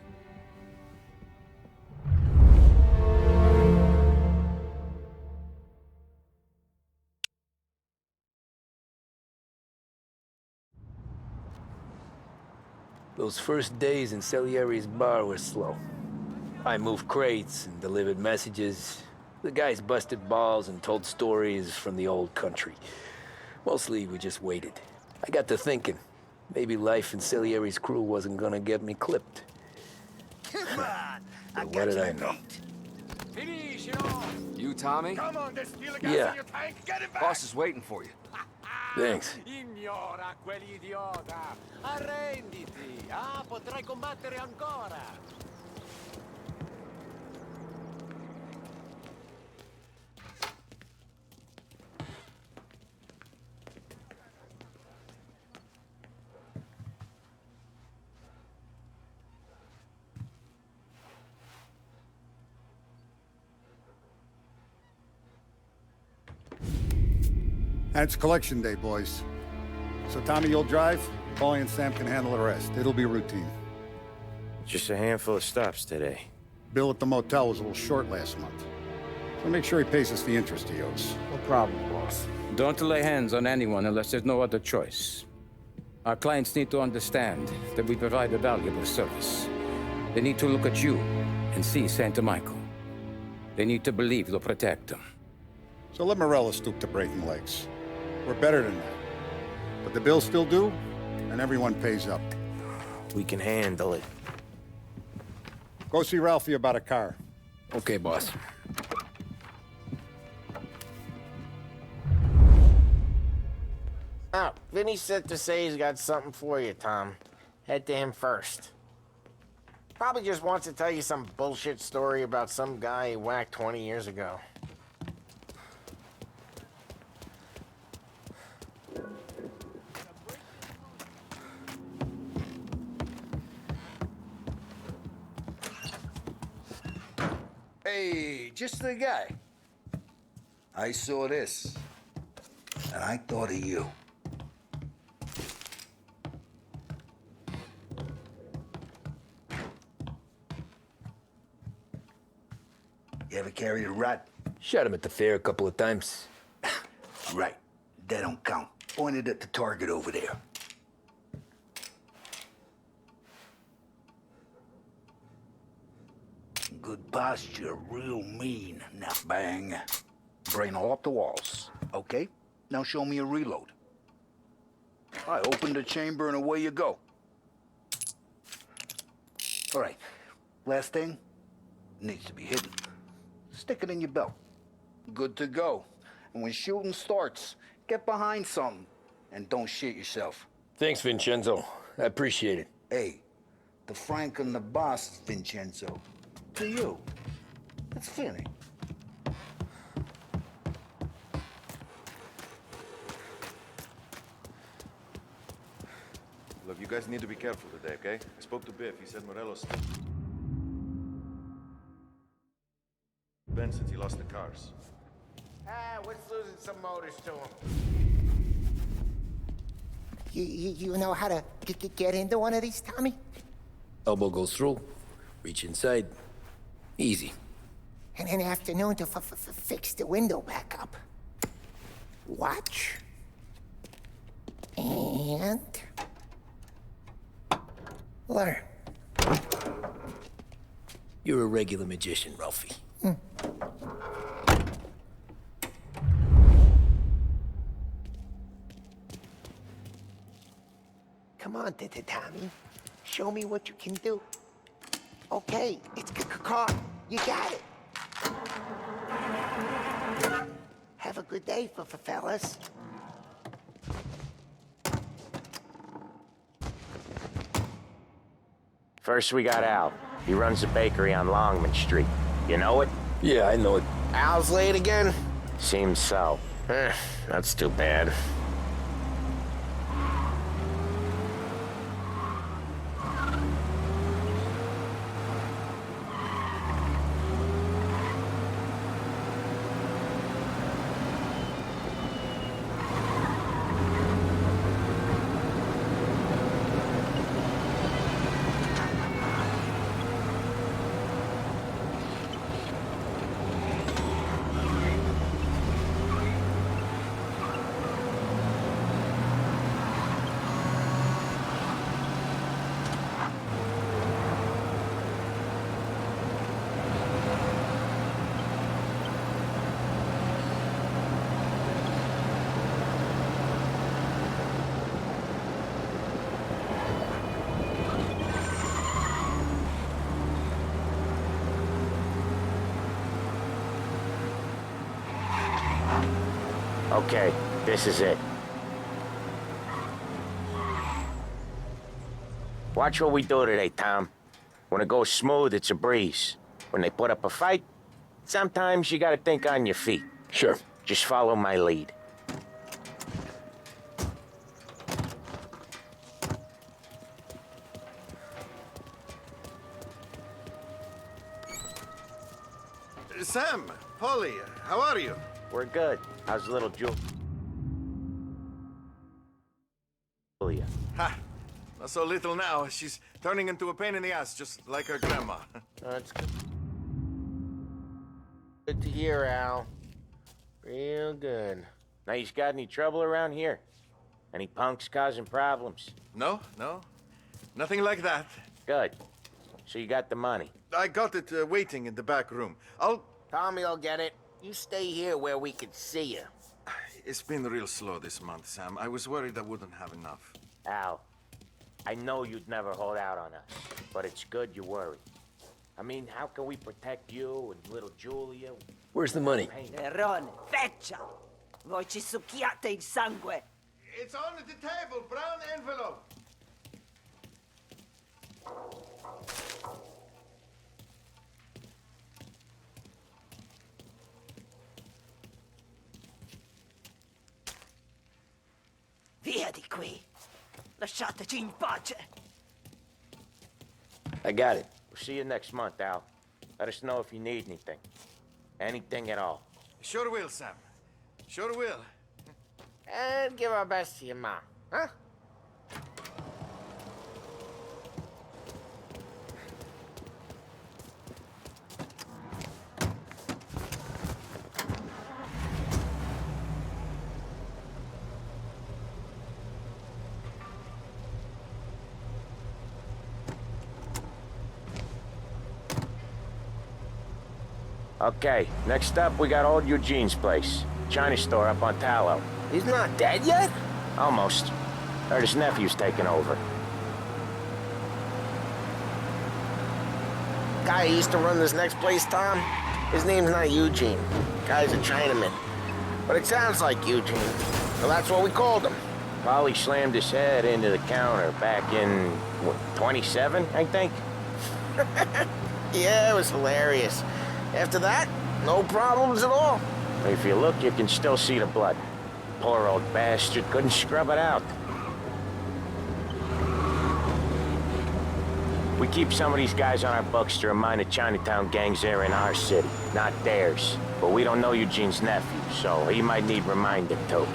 Those first days in Salieri's bar were slow. I moved crates and delivered messages. The guys busted balls and told stories from the old country. Mostly, we just waited. I got to thinking, maybe life in Salieri's crew wasn't gonna get me clipped. Come on! But what did I know? You, Tommy? Come on, there's still a gas Yeah. in your tank. Get him back! Boss is waiting for you. Thanks. Ignora quell'idiota! Arrenditi! Ah, potrai combattere ancora! And it's collection day, boys. So Tommy, you'll drive. Paulie and Sam can handle the rest. It'll be routine. Just a handful of stops today. Bill at the motel was a little short last month. So make sure he pays us the interest he owes. No problem, boss. Don't lay hands on anyone unless there's no other choice. Our clients need to understand that we provide a valuable service. They need to look at you and see Santa Michael. They need to believe you'll protect them. So let Morella stoop to breaking legs. We're better than that. But the bill's still due, and everyone pays up. We can handle it. Go see Ralphie about a car. Okay, boss. Oh, Vinny said to say he's got something for you, Tom. Head to him first. Probably just wants to tell you some bullshit story about some guy he whacked 20 years ago. Hey, just the guy. I saw this, and I thought of you. You ever carried a rat? Shot him at the fair a couple of times. Right. That don't count. Pointed at the target over there. Good posture, real mean. Now bang. Brain all up the walls. Okay? Now show me a reload. I open the chamber and away you go. All right. Last thing. Needs to be hidden. Stick it in your belt. Good to go. And when shooting starts, get behind something. And don't shit yourself. Thanks, Vincenzo. I appreciate it. Hey, the Frank and the boss, Vincenzo. To you. It's Finny. Look, you guys need to be careful today, okay? I spoke to Biff. He said Morelos been since he lost the cars. What's losing some motors to him? You know how to get into one of these, Tommy? Elbow goes through, reach inside. Easy. And an afternoon to fix the window back up. Watch. And... learn. You're a regular magician, Ralphie. Come on, Tommy. Show me what you can do. Okay, it's car. You got it. Have a good day, fellas. First we got Al. He runs a bakery on Longman Street. You know it? Yeah, I know it. Al's late again? Seems so. That's too bad. Okay, this is it. Watch what we do today, Tom. When it goes smooth, it's a breeze. When they put up a fight, sometimes you gotta think on your feet. Sure. Just follow my lead. Sam, Polly, how are you? We're good. How's little Julia? Ha! Not so little now. She's turning into a pain in the ass, just like her grandma. That's good. Good to hear, Al. Real good. Now, you got any trouble around here? Any punks causing problems? No. Nothing like that. Good. So you got the money? I got it waiting in the back room. Tommy will get it. You stay here where we can see you. It's been real slow this month, Sam. I was worried I wouldn't have enough. Al, I know you'd never hold out on us, but it's good you worry. I mean, how can we protect you and little Julia? Where's the money? Errone, feccia! Voi ci succhiate il sangue! It's on the table, brown envelope. Via di qui! Lasciateci in pace! I got it. We'll see you next month, Al. Let us know if you need anything. Anything at all. Sure will, Sam. Sure will. And give our best to your mom, huh? Okay, next up we got old Eugene's place. China store up on Tallow. He's not dead yet? Almost. Heard his nephew's taking over. Guy who used to run this next place, Tom? His name's not Eugene. Guy's a Chinaman. But it sounds like Eugene. Well, that's what we called him. Polly slammed his head into the counter back in, what, 27, I think? Yeah, it was hilarious. After that, no problems at all. If you look, you can still see the blood. Poor old bastard couldn't scrub it out. We keep some of these guys on our books to remind the Chinatown gangs they're in our city, not theirs. But we don't know Eugene's nephew, so he might need reminding too.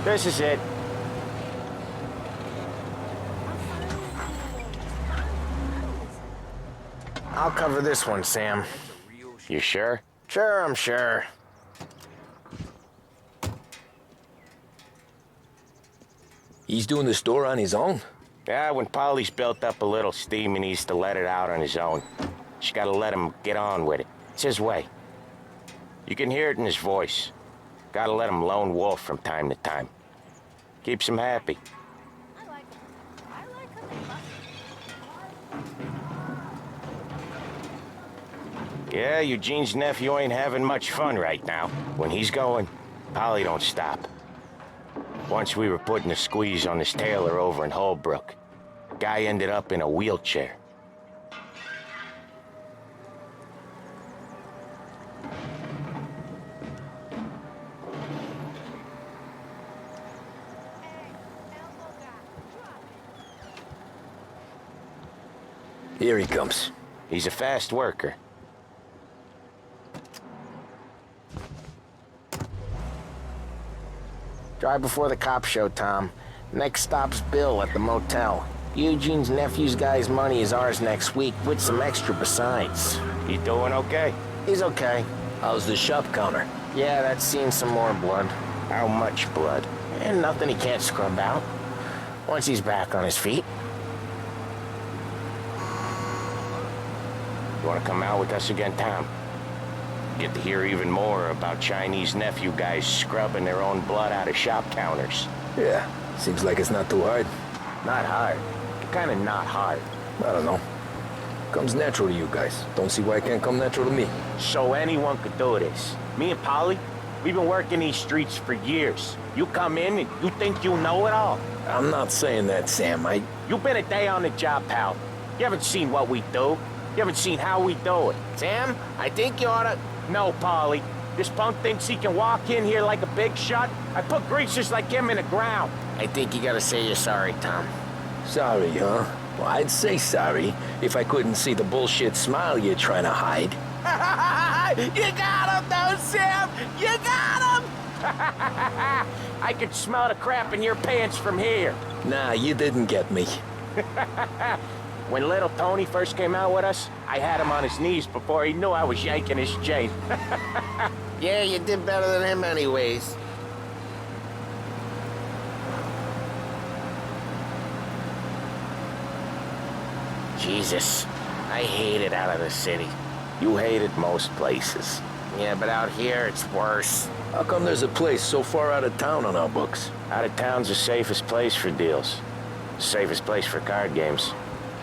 This is it. I'll cover this one, Sam. You sure? Sure, I'm sure. He's doing the store on his own? Yeah, when Polly's built up a little steam, he needs to let it out on his own. Just gotta let him get on with it. It's his way. You can hear it in his voice. Gotta let him lone wolf from time to time. Keeps him happy. Yeah, Eugene's nephew ain't having much fun right now. When he's going, Polly don't stop. Once we were putting a squeeze on this tailor over in Holbrook. Guy ended up in a wheelchair. Here he comes. He's a fast worker. Drive before the cops show, Tom. Next stop's Bill at the motel. Eugene's nephew's guy's money is ours next week, with some extra besides. You doing okay? He's okay. How's the shop counter? Yeah, that's seen some more blood. How much blood? And nothing he can't scrub out. Once he's back on his feet. You want to come out with us again, Tom? Get to hear even more about Chinese nephew guys scrubbing their own blood out of shop counters. Yeah, seems like it's not too hard. Not hard. Kind of not hard. I don't know. Comes natural to you guys. Don't see why it can't come natural to me. So anyone could do this. Me and Polly, we've been working these streets for years. You come in and you think you know it all. I'm not saying that, Sam. You've been a day on the job, pal. You haven't seen what we do. You haven't seen how we do it. Sam, I think you oughta... No, Polly. This punk thinks he can walk in here like a big shot. I put greasers like him in the ground. I think you gotta say you're sorry, Tom. Sorry, huh? Well, I'd say sorry if I couldn't see the bullshit smile you're trying to hide. You got him, though, Sam! You got him! I could smell the crap in your pants from here. Nah, you didn't get me. When little Tony first came out with us, I had him on his knees before he knew I was yanking his chain. Yeah, you did better than him anyways. Jesus, I hate it out of the city. You hated most places. Yeah, but out here, it's worse. How come there's a place so far out of town on our books? Out of town's the safest place for deals. The safest place for card games.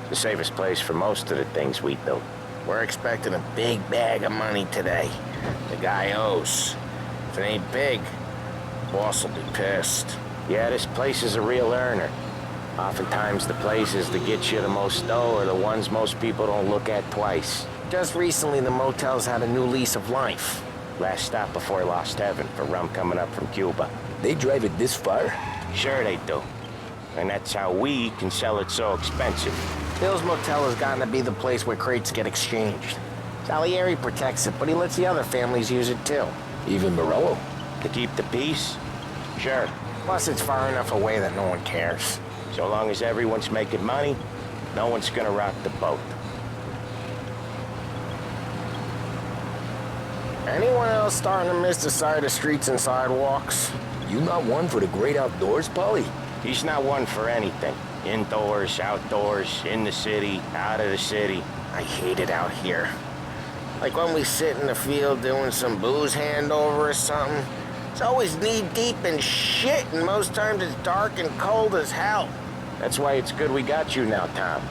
The safest place for most of the things we do. We're expecting a big bag of money today. The guy owes. If it ain't big, boss will be pissed. Yeah, this place is a real earner. Oftentimes the places that get you the most dough are the ones most people don't look at twice. Just recently, the motel's had a new lease of life. Last stop before Lost Heaven for rum coming up from Cuba. They drive it this far? Sure they do. And that's how we can sell it so expensive. Bill's motel has gotten to be the place where crates get exchanged. Salieri protects it, but he lets the other families use it too. Even Morello? To keep the peace? Sure. Plus, it's far enough away that no one cares. So long as everyone's making money, no one's gonna rock the boat. Anyone else starting to miss the side of streets and sidewalks? You not one for the great outdoors, Polly? He's not one for anything. Indoors, outdoors, in the city, out of the city. I hate it out here. Like when we sit in the field doing some booze handover or something. It's always knee-deep in shit, and most times it's dark and cold as hell. That's why it's good we got you now, Tom.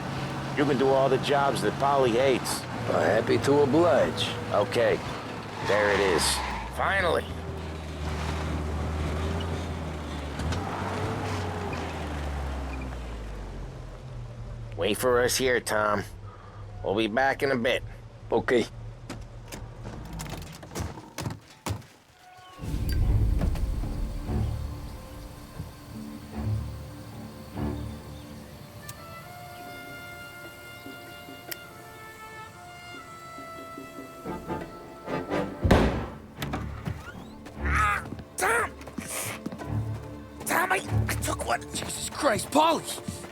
You can do all the jobs that Polly hates. Happy to oblige. Okay, there it is. Finally. Wait for us here, Tom. We'll be back in a bit. Okay. Tom, I took one. Jesus Christ, Polly!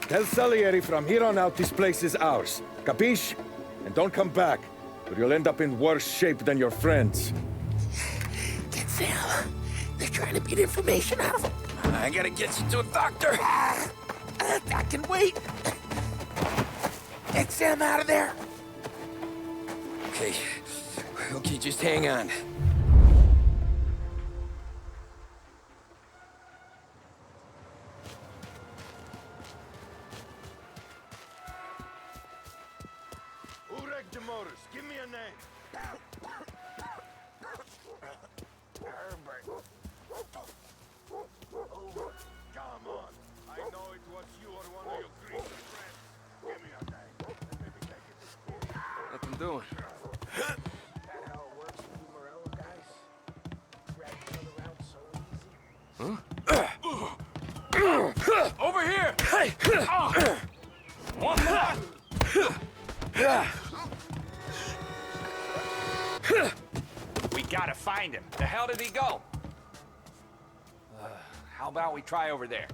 Tell Salieri from here on out this place is ours. Capiche? And don't come back, or you'll end up in worse shape than your friends. Get Sam. They're trying to beat information out of him. I gotta get you to a doctor. I can wait. Get Sam out of there. Okay. Okay, just hang on. Who wrecked the motors? Give me a name. Herbert. Come on. I know it was you or one of your greasy friends. Give me a name. Let me take it to school. Nothing doing. That how it works with you Morello guys? Drag each other around so easy? Over here! Hey! One more! We gotta find him. The hell did he go? How about we try over there?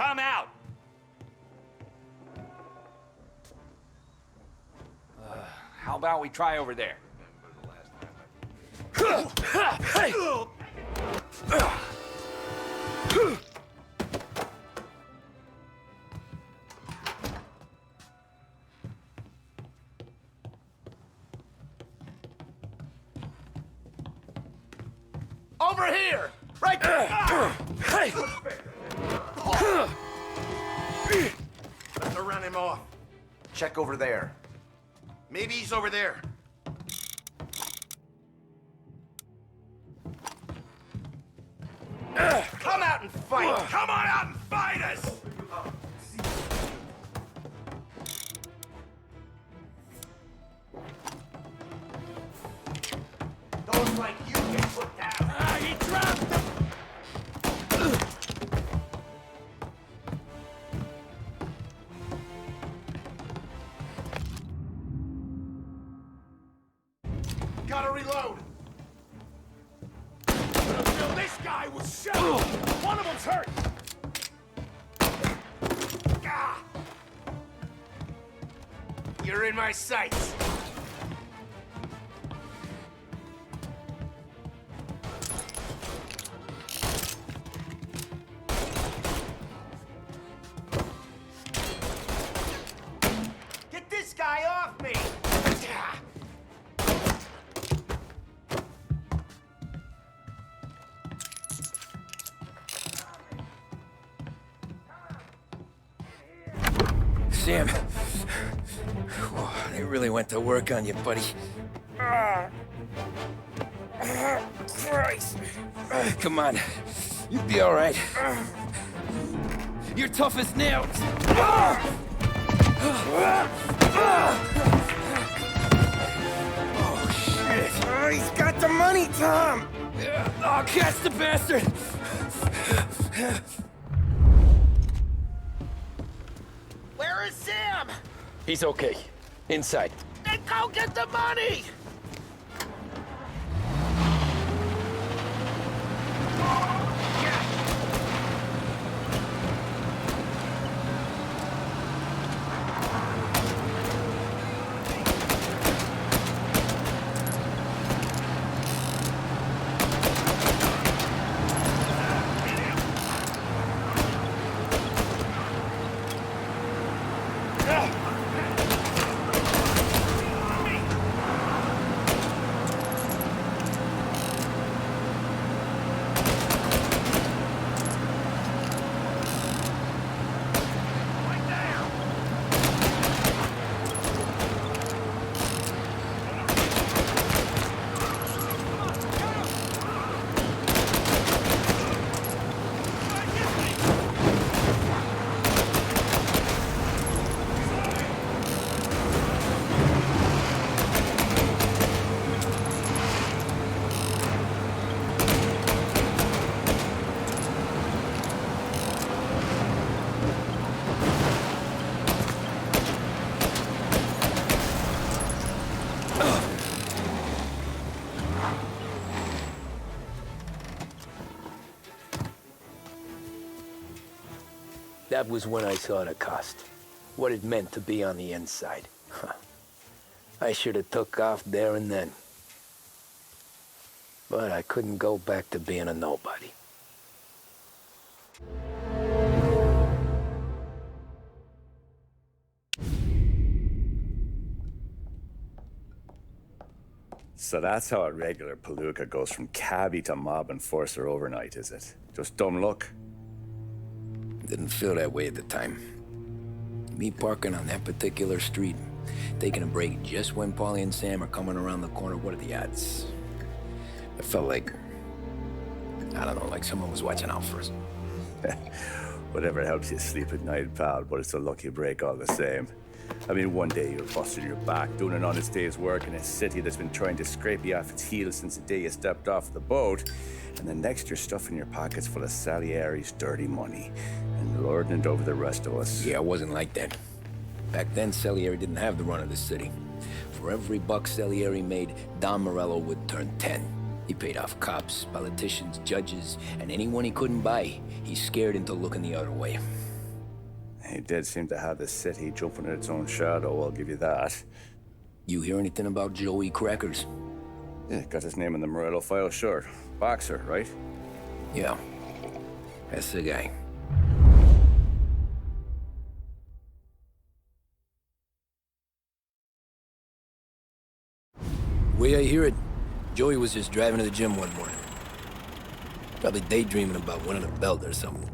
come out! How about we try over there? Over here! Right there! Better run him off. Check over there. Maybe he's over there. Come out and fight! Come on out and fight us! Those like you get put down. He dropped him! Gotta reload. This guy was shot! One of them's hurt! Ah. You're in my sights! Get this guy off me! Ah. Sam. Whoa, they really went to work on you, buddy. Christ. Come on. You'll be all right. You're tough as nails. Oh, shit. Oh, he's got the money, Tom! Oh, catch the bastard! Where is Sam? He's okay. Inside. Then go get the money! That was when I saw the cost. What it meant to be on the inside. Huh. I should have took off there and then. But I couldn't go back to being a nobody. So that's how a regular palooka goes from cabbie to mob enforcer overnight, is it? Just dumb luck? Didn't feel that way at the time. Me parking on that particular street, taking a break just when Paulie and Sam are coming around the corner, what are the odds? I felt like, I don't know, like someone was watching out for us. Whatever helps you sleep at night, pal, but it's a lucky break all the same. I mean, one day you're busting your back, doing an honest day's work in a city that's been trying to scrape you off its heels since the day you stepped off the boat, and the next you're stuffing your pockets full of Salieri's dirty money and lording it over the rest of us. Yeah, it wasn't like that. Back then, Salieri didn't have the run of the city. For every buck Salieri made, Don Morello would turn 10. He paid off cops, politicians, judges, and anyone he couldn't buy, he scared into looking the other way. He did seem to have the city jumping in its own shadow, I'll give you that. You hear anything about Joey Crackers? Yeah, got his name in the Morello file, sure. Boxer, right? Yeah. That's the guy. The way I hear it, Joey was just driving to the gym one morning. Probably daydreaming about winning a belt or something.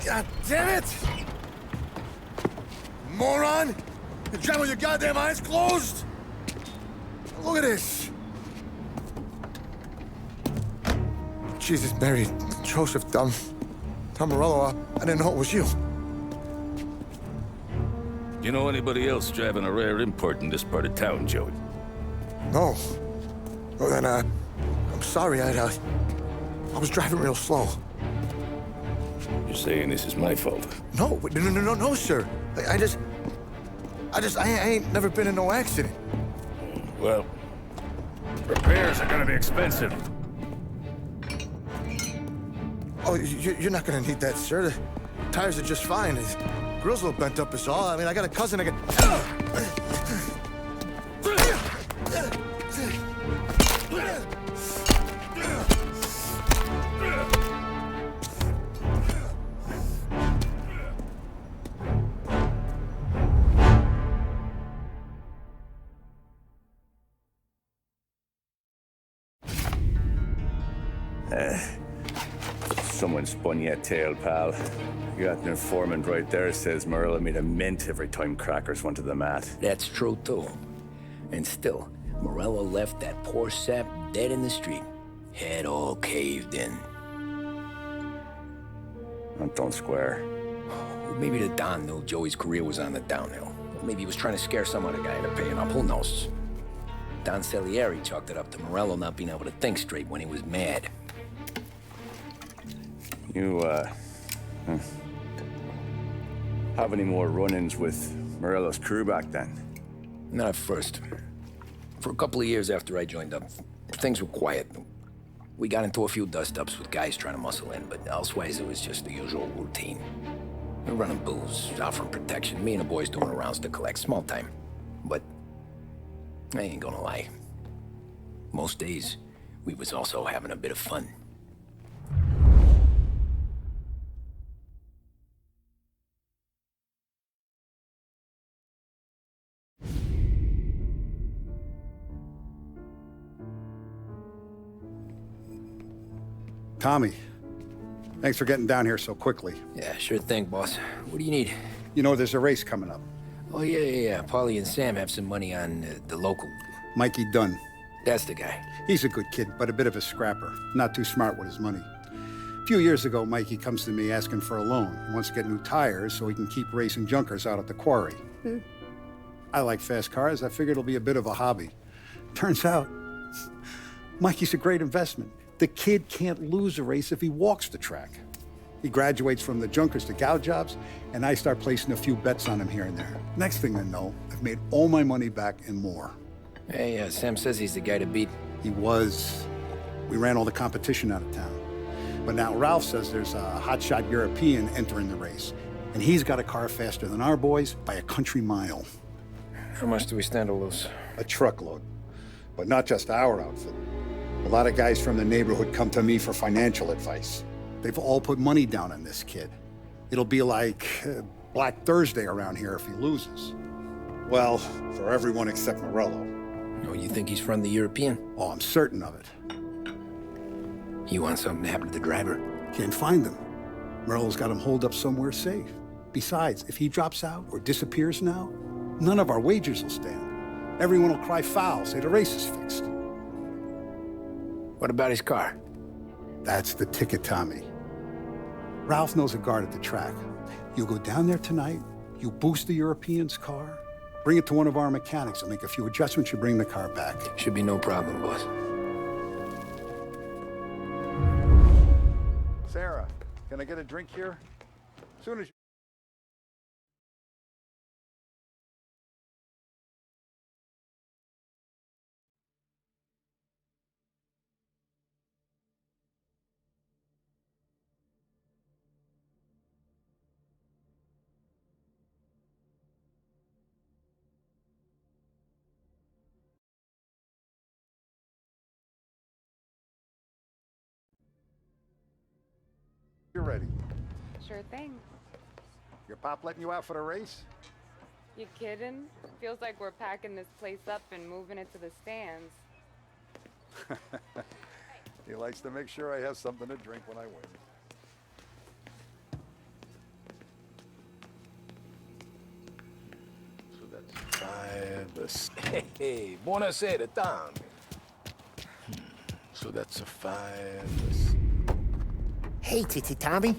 God damn it! Moron! You're driving with your goddamn eyes closed? Look at this! Jesus, Mary, Joseph, Tom Morello, I didn't know it was you. You know anybody else driving a rare import in this part of town, Joey? No. Well, then, I'm sorry, I was driving real slow. You're saying this is my fault? No, sir. I ain't never been in no accident. Well, repairs are gonna be expensive. Oh, you're not gonna need that, sir. The tires are just fine. The grill's a little bent up is all. I mean, I got a cousin that Someone spun you a tale, pal. You got an informant right there says Morello made a mint every time Crackers went to the mat. That's true, too. And still, Morello left that poor sap dead in the street. Head all caved in. That don't square. Maybe the Don knew Joey's career was on the downhill. Or maybe he was trying to scare some other guy into paying up. Who knows? Don Salieri chalked it up to Morello not being able to think straight when he was mad. You, have any more run-ins with Morello's crew back then? Not at first. For a couple of years after I joined up, things were quiet. We got into a few dust-ups with guys trying to muscle in, but elsewise it was just the usual routine. We're running booze, offering protection, me and the boys doing rounds to collect, small time. But I ain't gonna lie. Most days, we was also having a bit of fun. Tommy, thanks for getting down here so quickly. Yeah, sure thing, boss. What do you need? You know, there's a race coming up. Oh, yeah. Paulie and Sam have some money on the local. Mikey Dunn. That's the guy. He's a good kid, but a bit of a scrapper. Not too smart with his money. A few years ago, Mikey comes to me asking for a loan. He wants to get new tires so he can keep racing junkers out at the quarry. I like fast cars. I figured it'll be a bit of a hobby. Turns out, Mikey's a great investment. The kid can't lose a race if he walks the track. He graduates from the junkers to gal jobs, and I start placing a few bets on him here and there. Next thing I know, I've made all my money back and more. Hey, Sam says he's the guy to beat. He was. We ran all the competition out of town. But now Ralph says there's a hotshot European entering the race, and he's got a car faster than our boys by a country mile. How much do we stand to lose? A truckload. But not just our outfit. A lot of guys from the neighborhood come to me for financial advice. They've all put money down on this kid. It'll be like Black Thursday around here if he loses. Well, for everyone except Morello. Oh, you think he's from the European? Oh, I'm certain of it. You want something to happen to the driver? Can't find him. Morello's got him holed up somewhere safe. Besides, if he drops out or disappears now, none of our wagers will stand. Everyone will cry foul, say the race is fixed. What about his car? That's the ticket, Tommy. Ralph knows a guard at the track. You go down there tonight, you boost the European's car, bring it to one of our mechanics, and make a few adjustments, you bring the car back. Should be no problem, boss. Sarah, can I get a drink here? Soon as you... already. Sure thing. Your pop letting you out for the race? You kidding? Feels like we're packing this place up and moving it to the stands. He likes to make sure I have something to drink when I win. So that's 5. Hey, buonasera, Tom. So that's a 5. Hey, Tommy.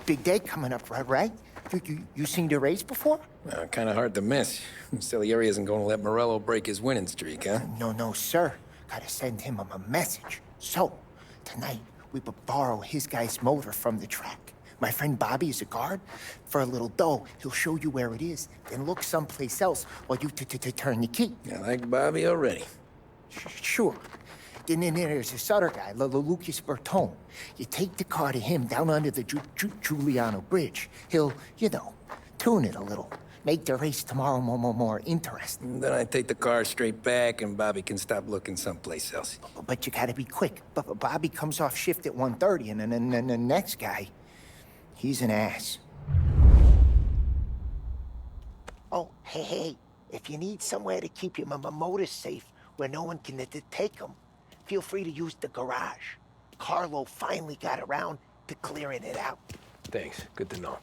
Big day coming up, right? You seen the race before? Kind of hard to miss. Salieri isn't going to let Morello break his winning streak, huh? No, sir. Gotta send him a message. So, tonight, we will borrow his guy's motor from the track. My friend Bobby is a guard. For a little dough, he'll show you where it is, then look someplace else while you turn the key. I like Bobby already. Sure. Then there's this other guy, Lucas Bertone. You take the car to him down under the Giuliano Bridge. He'll, tune it a little. Make the race tomorrow more interesting. Then I take the car straight back and Bobby can stop looking someplace else. But you gotta be quick. Bobby comes off shift at 1:30, and then the next guy, he's an ass. Oh, hey, if you need somewhere to keep your motor safe where no one can take them, feel free to use the garage. Carlo finally got around to clearing it out. Thanks. Good to know.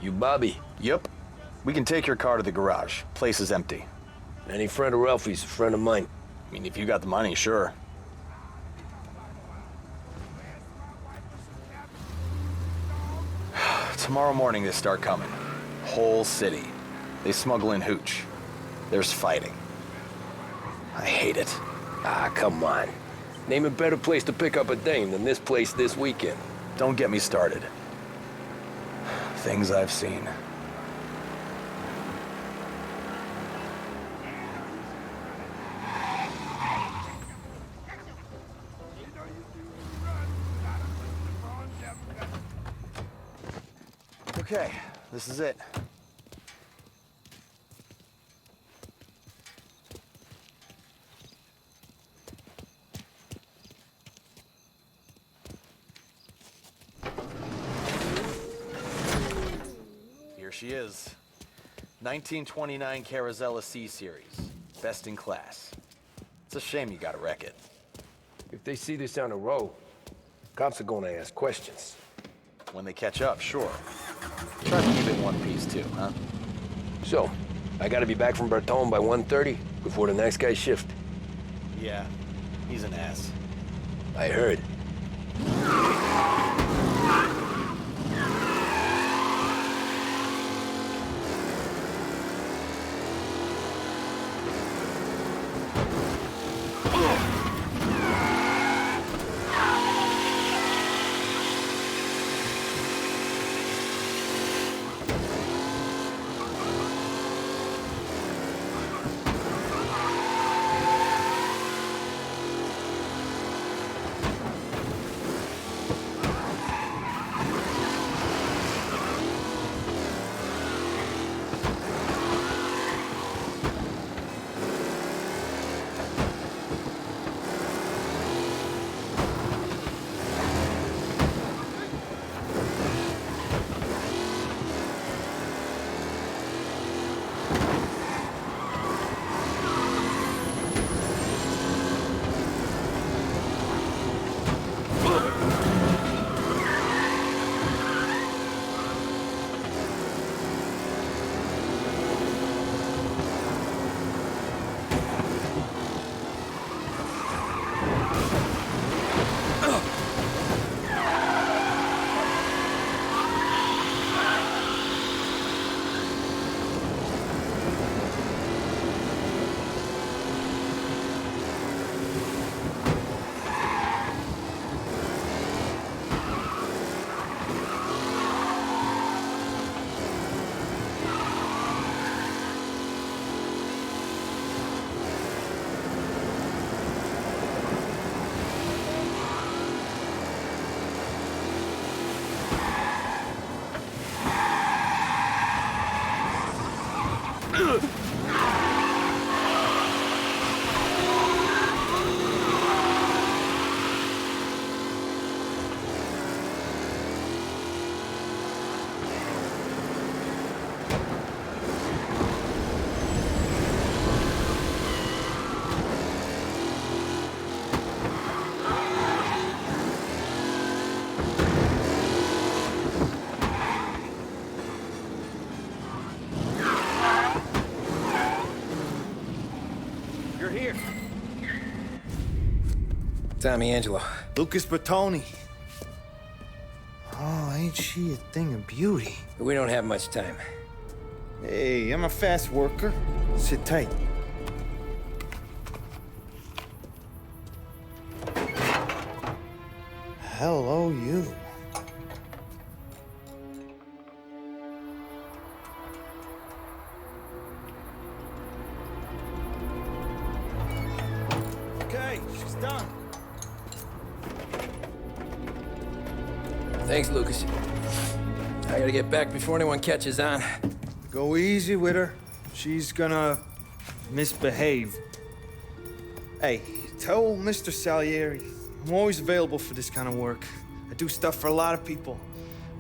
You Bobby? Yep. We can take your car to the garage. Place is empty. Any friend of Ralphie's a friend of mine. I mean, if you got the money, sure. Tomorrow morning they start coming. Whole city. They smuggle in hooch. There's fighting. I hate it. Ah, come on. Name a better place to pick up a dame than this place this weekend. Don't get me started. Things I've seen. Okay, this is it. Here she is. 1929 Carazella C-Series. Best in class. It's a shame you gotta wreck it. If they see this on the road, cops are gonna ask questions. When they catch up, sure. Try to keep it in one piece too, huh? So, I gotta be back from Bertone by 1:30 before the next guy's shift. Yeah, he's an ass. I heard. You're here. Tommy Angelo. Lucas Bertoni. Oh, ain't she a thing of beauty? We don't have much time. Hey, I'm a fast worker. Sit tight. Hello, you. Okay, she's done. Thanks, Lucas. I gotta get back before anyone catches on. Go easy with her. She's gonna misbehave. Hey, tell Mr. Salieri I'm always available for this kind of work. I do stuff for a lot of people,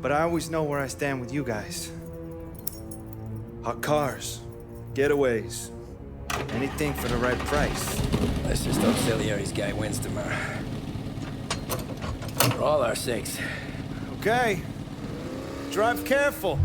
but I always know where I stand with you guys. Hot cars, getaways, anything for the right price. Let's just hope Salieri's guy wins tomorrow. For all our sakes. Okay. Drive careful.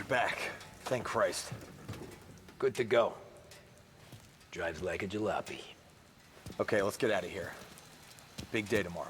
Back. Thank Christ. Good to go. Drives like a jalopy. Okay, let's get out of here. Big day tomorrow.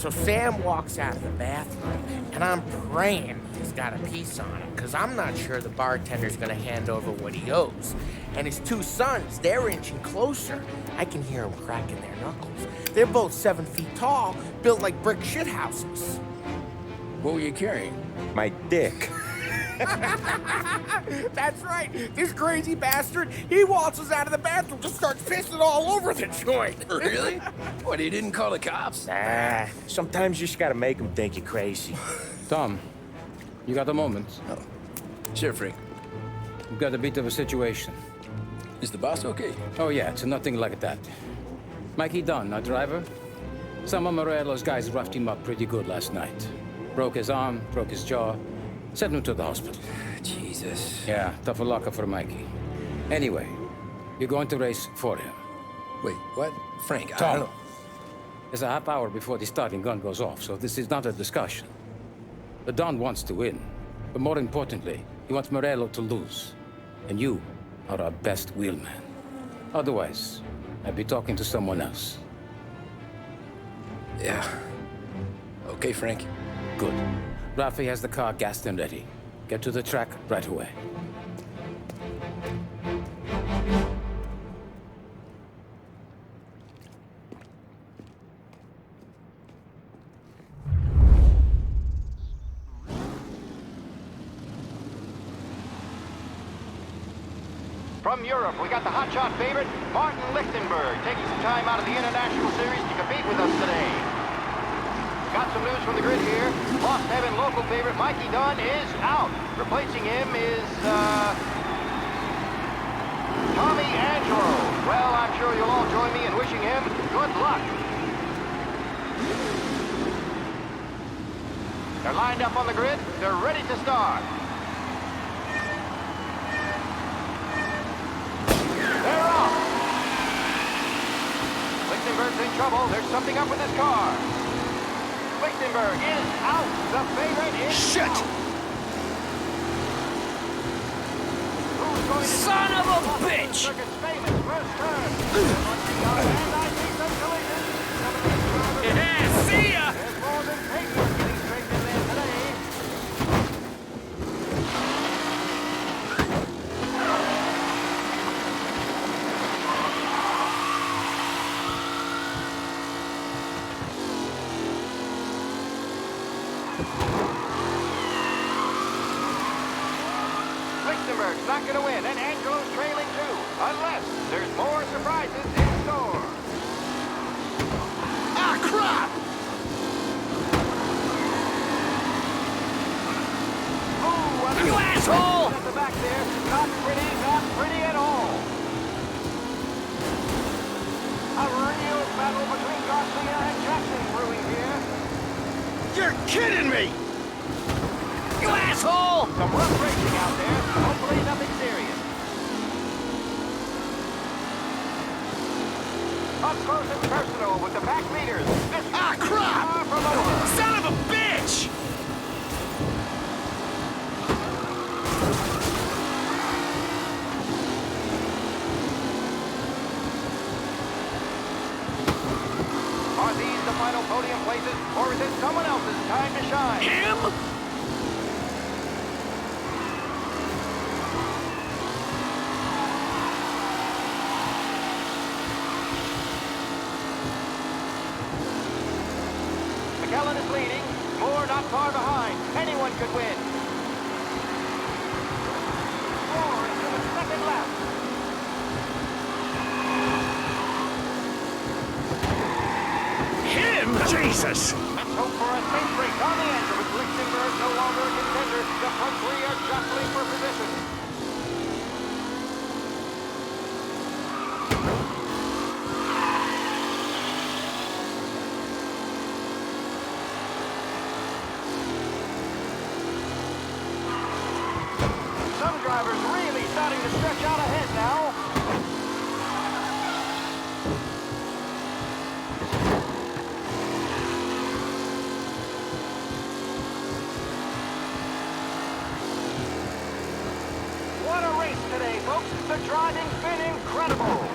So Sam walks out of the bathroom, and I'm praying he's got a piece on him, because I'm not sure the bartender's gonna hand over what he owes. And his two sons, they're inching closer. I can hear them cracking their knuckles. They're both 7 feet tall, built like brick shithouses. What were you carrying? My dick. That's right. This crazy bastard, he waltzes out of the bathroom, just starts pissing all over the joint. Really? What, he didn't call the cops? Nah, sometimes you just gotta make them think you're crazy. Tom, you got a moment? Oh. Sure, Frank. We've got a bit of a situation. Is the boss okay? Oh, yeah, it's nothing like that. Mikey Dunn, our driver. Some of Morello's guys roughed him up pretty good last night. Broke his arm, broke his jaw. Sent him to the hospital. Jesus. Yeah, tough luck for Mikey. Anyway, you're going to race for him. Wait, what? Frank, I Tom, don't know. there's a half hour before the starting gun goes off, so this is not a discussion. The Don wants to win, but more importantly, he wants Morello to lose. And you are our best wheelman. Otherwise, I'd be talking to someone else. Yeah. Okay, Frank. Good. Rafi has the car gassed and ready. Get to the track right away. From Europe, we got the hotshot favorite, Martin Lichtenberg, taking some time out of the International Series to compete with us today. Got some news from the grid here. Lost Heaven local favorite Mikey Dunn is out. Replacing him is, Tommy Angelo. Well, I'm sure you'll all join me in wishing him good luck. They're lined up on the grid. They're ready to start. They're off. Lichtenberg's in trouble. There's something up with his car. Lichtenberg is out. The favorite is Shit! out. Who's going to Son of a bitch! Circuit's famous first turn. And I see some collisions. Some of these drivers. Yeah, see ya! There's more than paper getting straight in there today. Lichtenberg's not going to win, and Angelo's trailing too, unless there's more surprises in store. Ah, crap! Ooh, You asshole! At the back there, not pretty at all. A real battle between Garcia and Jackson brewing here. You're kidding me! You asshole! Some rough racing out there. Hopefully nothing serious. Up close and personal with the back leaders. This Ah, crap! far from over. Son of a bitch! Are these the final podium places, or is it someone else's time to shine? Him? McKellen is leading. Moore not far behind. Anyone could win. Moore into the second lap. Him? Jesus! Let's hope for a safe race on the end with Lichtenberg no longer a contender. The front three are jostling for position. Some drivers really starting to stretch out ahead now. What a race today, folks. The driving's been incredible.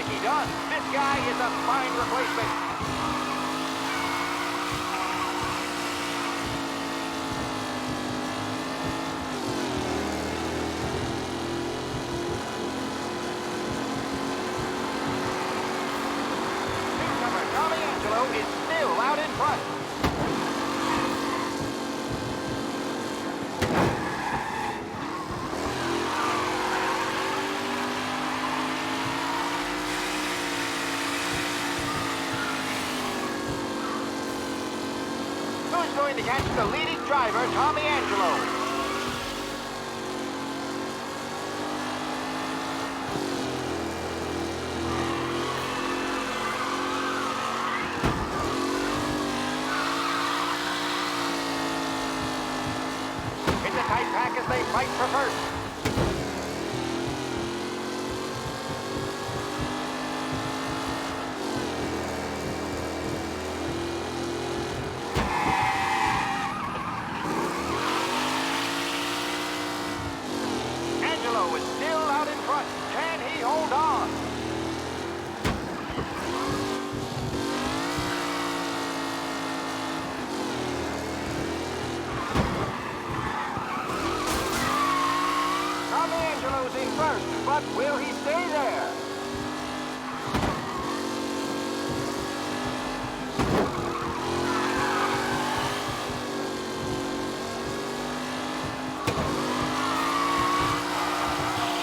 like he does. This guy is a fine replacement. Newcomer Tommy Angelo is still out in front. Who's going to catch the leading driver, Tommy Angelo? It's a tight pack as they fight for first. Angelo is still out in front. Can he hold on? Tommy Angelo's in first, but will he stay there?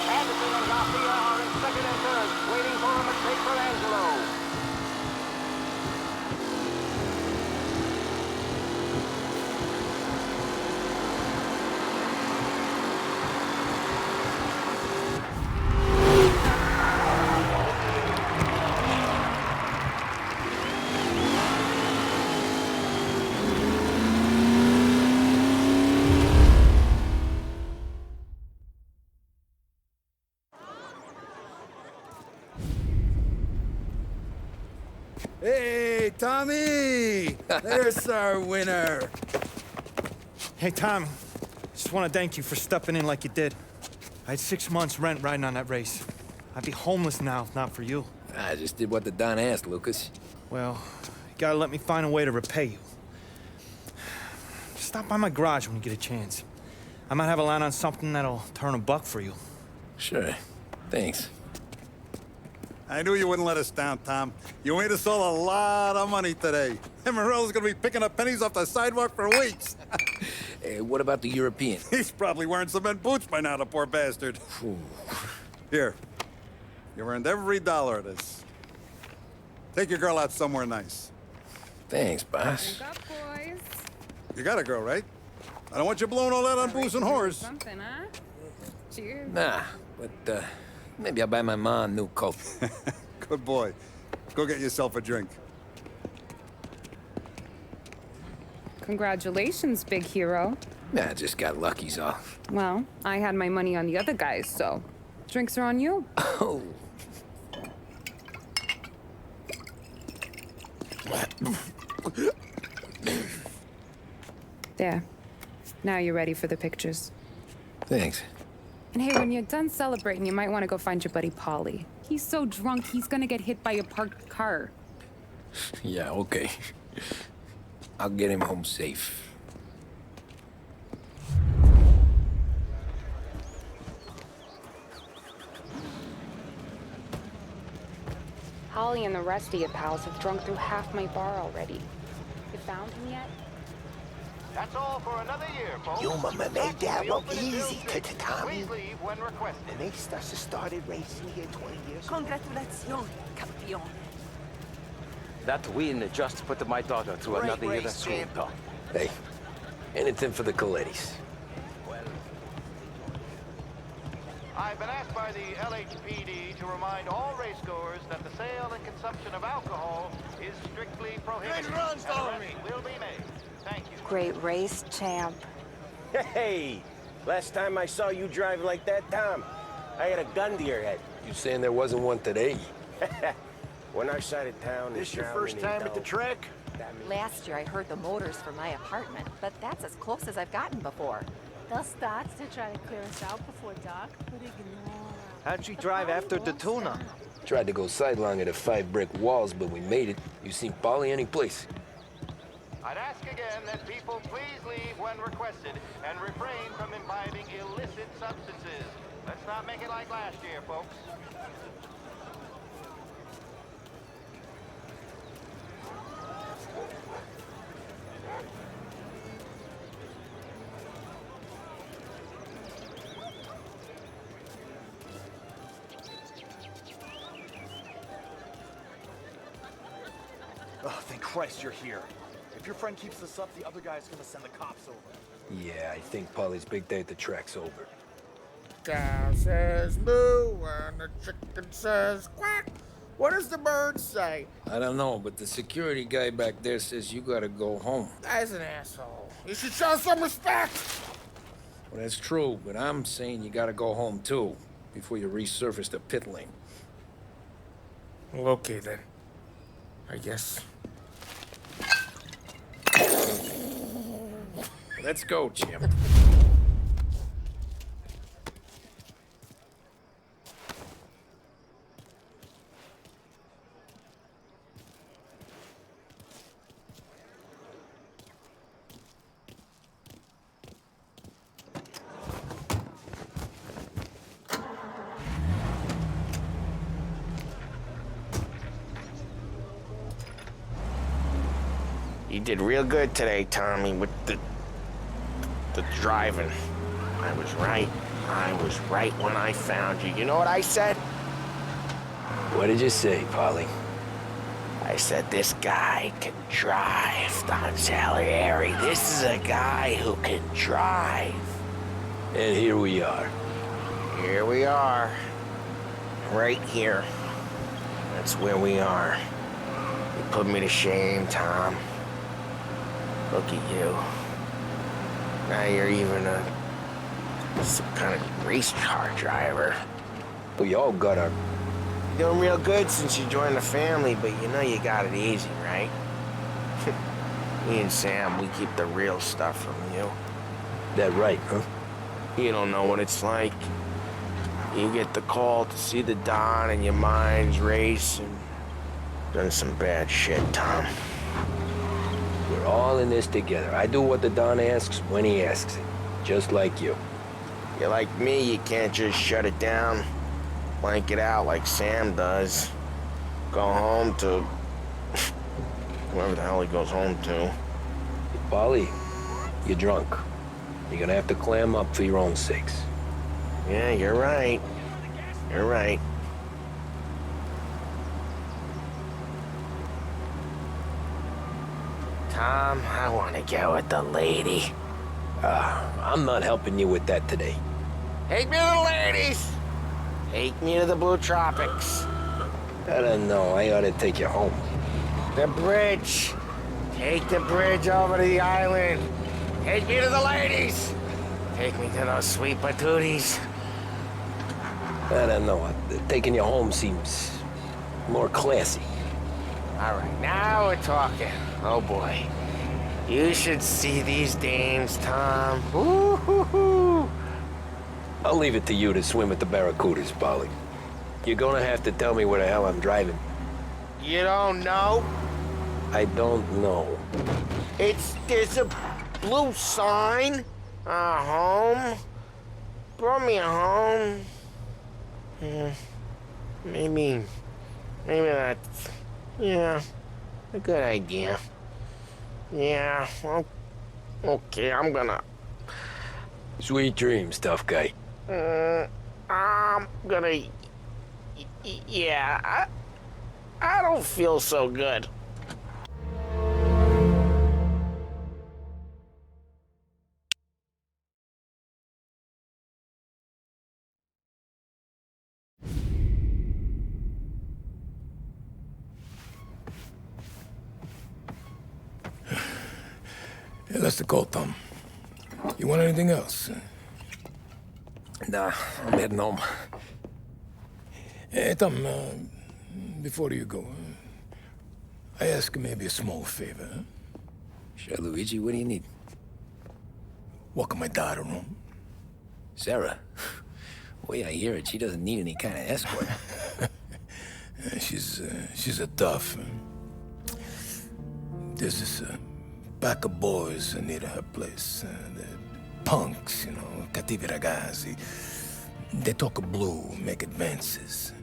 Anderson and Mafia are in second and third, waiting for a mistake for Angelo. Hey, Tommy! There's our winner. Hey, Tom. Just want to thank you for stepping in like you did. I had 6 months rent riding on that race. I'd be homeless now if not for you. I just did what the Don asked, Lucas. Well, you gotta let me find a way to repay you. Stop by my garage when you get a chance. I might have a line on something that'll turn a buck for you. Sure. Thanks. I knew you wouldn't let us down, Tom. You made us all a lot of money today. And Morello's gonna be picking up pennies off the sidewalk for weeks. Hey, what about the European? He's probably wearing cement boots by now, the poor bastard. Here. You earned every dollar of this. Take your girl out somewhere nice. Thanks, boss. Drink up, boys. You got a girl, right? I don't want you blowing all that on booze and whores. Something, huh? Cheers. Nah, but, maybe I'll buy my mom a new coat. Good boy. Go get yourself a drink. Congratulations, big hero. Nah, I just got lucky's all. Well, I had my money on the other guys, so drinks are on you. Oh. There. Now you're ready for the pictures. Thanks. And hey, when you're done celebrating, you might want to go find your buddy Paulie. He's so drunk, he's gonna get hit by a parked car. Yeah, okay. I'll get him home safe. Holly and the rest of your pals have drunk through half my bar already. You found him yet? That's all for another year, folks. You mama made that look easy to Tommy. Please leave when requested. And they started racing here 20 years ago. Congratulations, campeón. That win just put my daughter through Great another year of race, school. champ. Hey, anything for the Colettis. I've been asked by the LHPD to remind all racegoers that the sale and consumption of alcohol is strictly prohibited. Nice runs, and Tommy. arrests will be made. Thank you. Great race, champ. Hey, last time I saw you drive like that, Tom, I had a gun to your head. You saying there wasn't one today? When our side of town This is your first time at the track? Last year I heard the motors from my apartment, but that's as close as I've gotten before. They'll start to try to clear us out before dark, but ignore 'em. How'd you drive after the tuna? Tried to go sidelong at the 5 brick walls, but we made it. You seen Polly any place? I'd ask again that people please leave when requested and refrain from imbibing illicit substances. Let's not make it like last year, folks. Oh, thank Christ you're here. If your friend keeps this up, the other guy's gonna send the cops over. Yeah, I think Polly's big day at the track's over. Cow says moo and the chicken says quack. What does the bird say? I don't know, but the security guy back there says you gotta go home. Guy's an asshole. You should show some respect. Well, that's true, but I'm saying you gotta go home too, before you resurface the pit lane. Well, okay then. I guess. Let's go, Jim. You did real good today, Tommy, with the driving. I was right. I was right when I found you. You know what I said? What did you say, Polly? I said, this guy can drive, Don Salieri. This is a guy who can drive. And here we are. Here we are. Right here. That's where we are. You put me to shame, Tom. Look at you. Now you're even some kind of race car driver. We all got our... You're doing real good since you joined the family, but you know you got it easy, right? Me and Sam, we keep the real stuff from you. That right, huh? You don't know what it's like. You get the call to see the Don and your mind's race and done some bad shit, Tom. We're all in this together. I do what the Don asks when he asks it. Just like you. You're like me, you can't just shut it down, blank it out like Sam does. Go home to whoever the hell he goes home to. Polly, you're drunk. You're gonna have to clam up for your own sakes. Yeah, you're right. You're right. Tom, I want to get with the lady. I'm not helping you with that today. Take me to the ladies! Take me to the Blue Tropics. I don't know. I ought to take you home. The bridge. Take the bridge over to the island. Take me to the ladies. Take me to those sweet patooties. I don't know. Taking you home seems more classy. All right, now we're talking. Oh boy. You should see these dames, Tom. Woo-hoo-hoo. I'll leave it to you to swim with the barracudas, Polly. You're gonna have to tell me where the hell I'm driving. You don't know? I don't know. There's a blue sign. Home. Brought me a home. Maybe that's, yeah, a good idea. Yeah, well, okay, I'm gonna... Sweet dreams, tough guy. I'm gonna... Yeah, I don't feel so good. Yeah, that's the call, Tom. You want anything else? Nah, I'm heading home. Hey, Tom, before you go, I ask maybe a small favor. Huh? Sure, Luigi, what do you need? Walk my daughter home. Sarah? The way I hear it, she doesn't need any kind of escort. She's a tough. There's this pack of boys near her place. The punks, you know, cattivi ragazzi. They talk blue, make advances.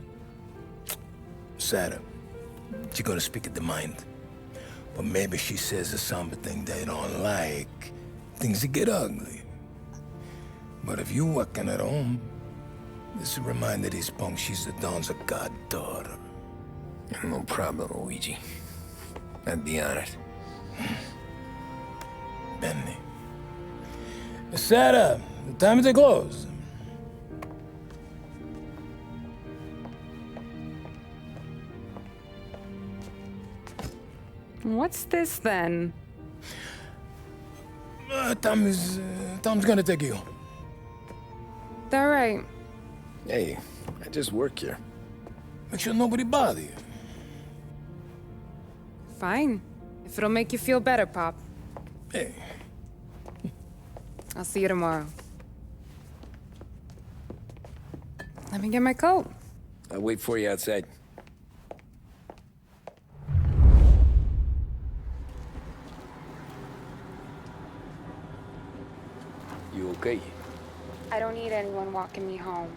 Sarah, she gonna speak at the mind. But maybe she says something they don't like. Things get ugly. But if you working at home, this will remind these punks she's the Don's goddaughter. No problem, Luigi. I'd be honored. Benny. Sarah, time to close. What's this then? Tom's gonna take you. All right. Hey, I just work here. Make sure nobody bother you. Fine. If it'll make you feel better, Pop. Hey. I'll see you tomorrow. Let me get my coat. I'll wait for you outside. You okay? I don't need anyone walking me home.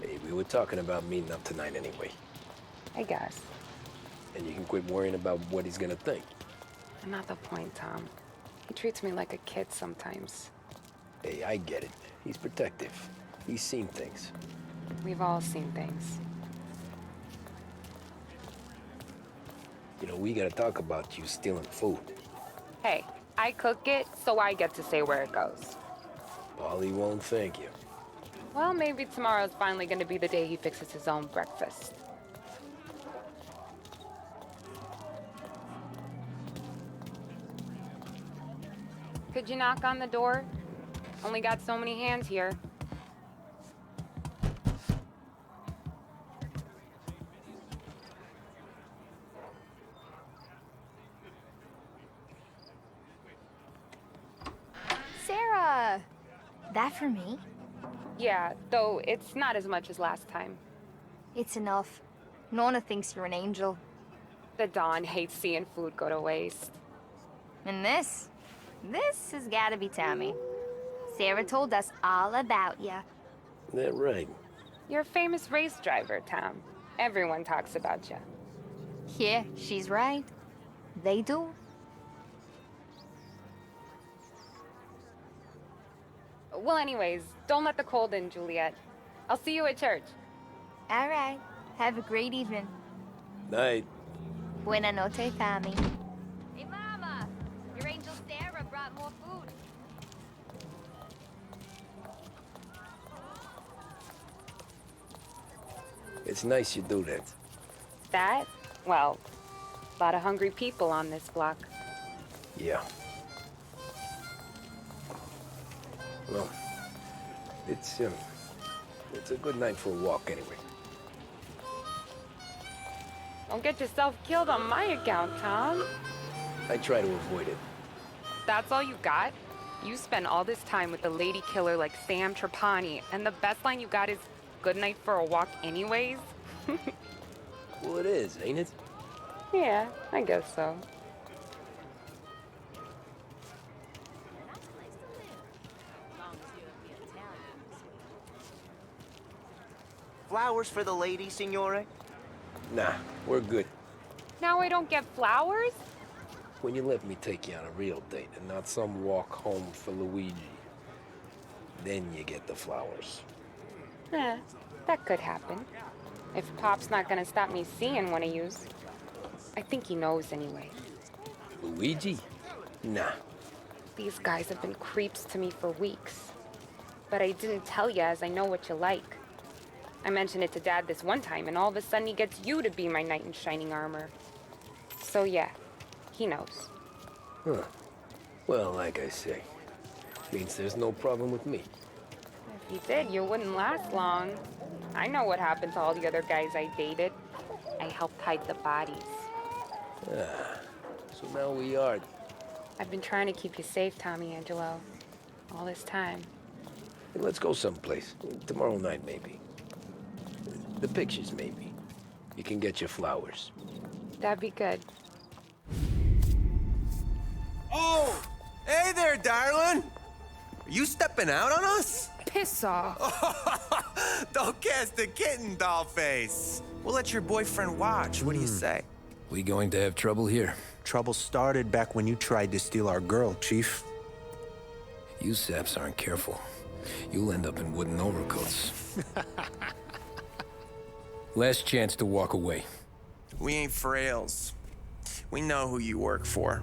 Hey, we were talking about meeting up tonight anyway. I guess. And you can quit worrying about what he's gonna think. Not the point, Tom. He treats me like a kid sometimes. Hey, I get it. He's protective. He's seen things. We've all seen things. You know, we gotta talk about you stealing food. Hey, I cook it, so I get to say where it goes. Paulie won't thank you. Well, maybe tomorrow's finally gonna be the day he fixes his own breakfast. Could you knock on the door? Only got so many hands here. Sarah! That for me? Yeah, though it's not as much as last time. It's enough. Nona thinks you're an angel. The Don hates seeing food go to waste. And this has gotta be Tommy. Sarah told us all about ya. That right. You're a famous race driver, Tom. Everyone talks about you. Yeah, she's right. They do. Well, anyways, don't let the cold in, Juliet. I'll see you at church. All right. Have a great evening. Night. Buena noche, Tommy. Hey, Mama! Your angel Sarah brought more food. It's nice you do that. That? Well, a lot of hungry people on this block. Yeah. Well, it's a good night for a walk anyway. Don't get yourself killed on my account, Tom. I try to avoid it. That's all you got? You spend all this time with a lady killer like Sam Trapani, and the best line you got is, "Good night for a walk anyways"? Well, it is, ain't it? Yeah, I guess so. Flowers for the lady, signore? Nah, we're good. Now I don't get flowers? When you let me take you on a real date and not some walk home for Luigi, then you get the flowers. Eh, that could happen. If Pop's not gonna stop me seeing one of yous. I think he knows anyway. Luigi? Nah. These guys have been creeps to me for weeks. But I didn't tell you as I know what you like. I mentioned it to Dad this one time, and all of a sudden he gets you to be my knight in shining armor. So yeah, he knows. Huh. Well, like I say, means there's no problem with me. If he did, you wouldn't last long. I know what happened to all the other guys I dated. I helped hide the bodies. Ah, so now we are. I've been trying to keep you safe, Tommy Angelo. All this time. Let's go someplace. Tomorrow night, maybe. The pictures, maybe. You can get your flowers. That'd be good. Oh! Hey there, darling! Are you stepping out on us? Piss off. Don't cast the kitten, dollface. We'll let your boyfriend watch. What do you say? We going to have trouble here? Trouble started back when you tried to steal our girl, Chief. You saps aren't careful. You'll end up in wooden overcoats. Last chance to walk away. We ain't frails. We know who you work for.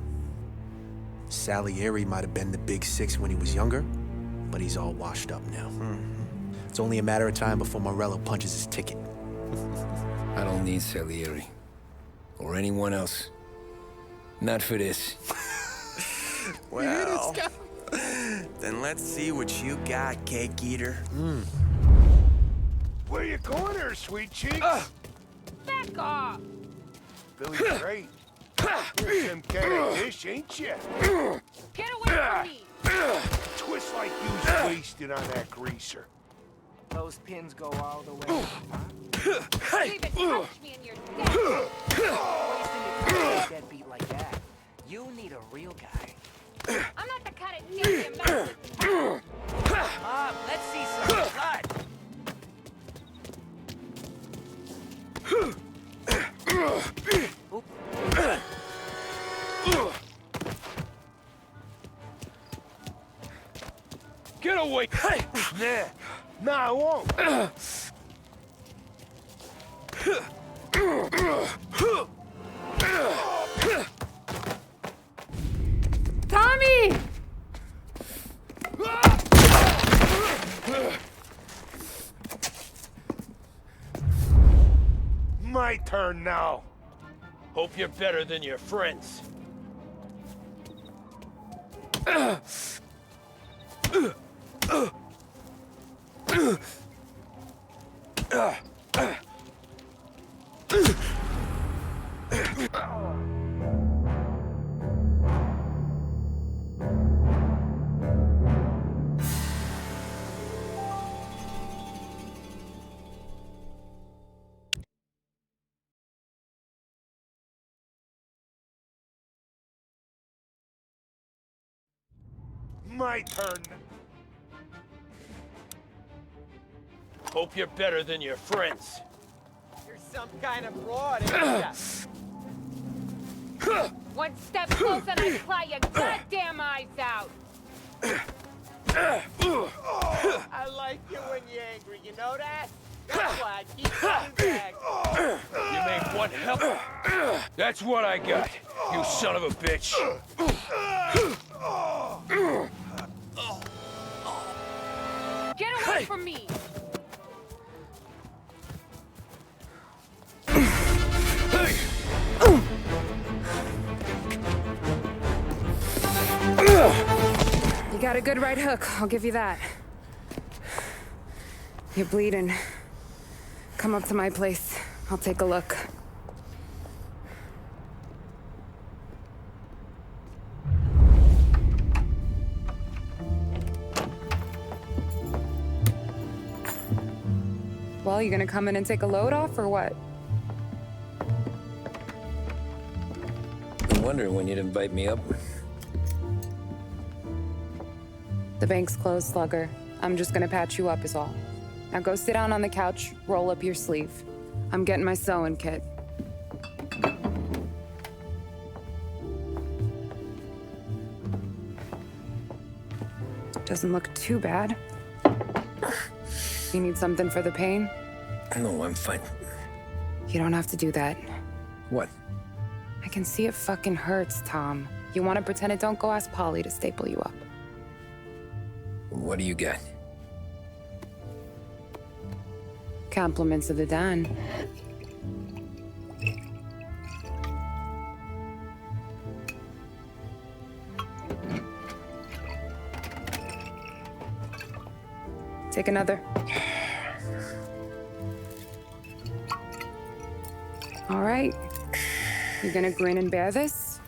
Salieri might have been the big six when he was younger, but he's all washed up now. It's only a matter of time before Morello punches his ticket. I don't need Salieri. Or anyone else. Not for this. Well, then let's see what you got, cake eater. Where you going there, sweet cheeks? Back off! Billy's great. You're some kind of dish, ain't you? Get away from me! Twist like you's wasted on that greaser. Those pins go all the way. Leave it, touch me and you're dead. Wasting your time deadbeat like that. You need a real guy. I'm not the kind of near you mess. Mom, let's see some blood. Get away! Nah, I won't. Tommy! My turn now. Hope you're better than your friends. My turn. Hope you're better than your friends. You're some kind of fraud, ain't ya? One step closer and I pry your goddamn eyes out! I like you when you're angry, you know that? That's why I keep coming back. You made one hell. That's what I got, you son of a bitch. Get away from me! You got a good right hook, I'll give you that. You're bleeding. Come up to my place. I'll take a look. Well, you gonna come in and take a load off, or what? I'm wondering when you'd invite me up. The bank's closed, Slugger. I'm just gonna patch you up is all. Now go sit down on the couch, roll up your sleeve. I'm getting my sewing kit. Doesn't look too bad. You need something for the pain? No, I'm fine. You don't have to do that. What? I can see it fucking hurts, Tom. You want to pretend it don't? Go ask Polly to staple you up. What do you got? Compliments of the Don. Take another. All right. You gonna grin and bear this?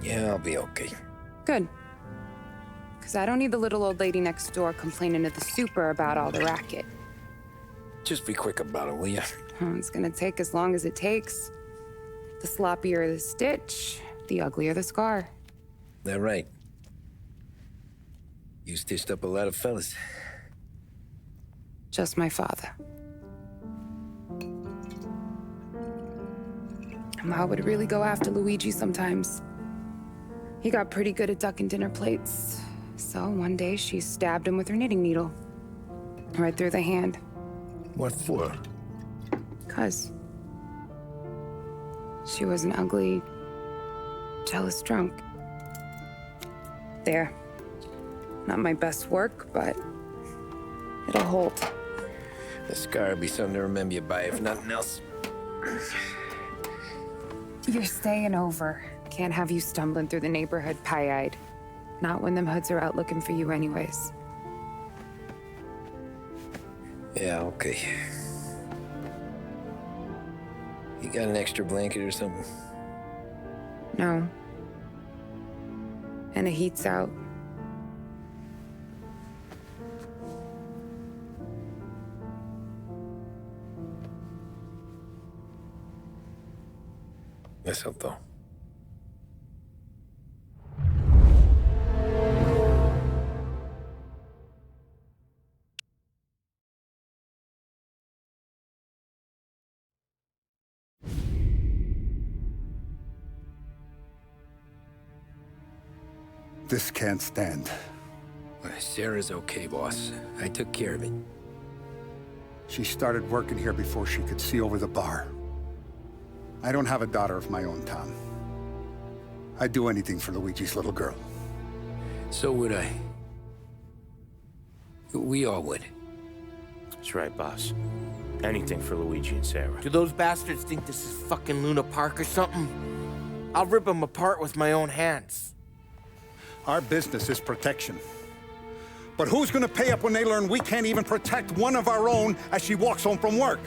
Yeah, I'll be okay. Good. Because I don't need the little old lady next door complaining to the super about all the racket. Just be quick about it, will ya? It's gonna take as long as it takes. The sloppier the stitch, the uglier the scar. That right. You stitched up a lot of fellas. Just my father. Ma would really go after Luigi sometimes. He got pretty good at ducking dinner plates. So one day she stabbed him with her knitting needle. Right through the hand. What for? 'Cause she was an ugly, jealous drunk. There. Not my best work, but it'll hold. The scar will be something to remember you by, if nothing else. You're staying over. Can't have you stumbling through the neighborhood pie-eyed. Not when them hoods are out looking for you anyways. Yeah, okay. You got an extra blanket or something? No. And the heat's out. Eso todo. This can't stand. Sarah's okay, boss. I took care of it. She started working here before she could see over the bar. I don't have a daughter of my own, Tom. I'd do anything for Luigi's little girl. So would I. We all would. That's right, boss. Anything for Luigi and Sarah. Do those bastards think this is fucking Luna Park or something? I'll rip them apart with my own hands. Our business is protection. But who's gonna pay up when they learn we can't even protect one of our own as she walks home from work?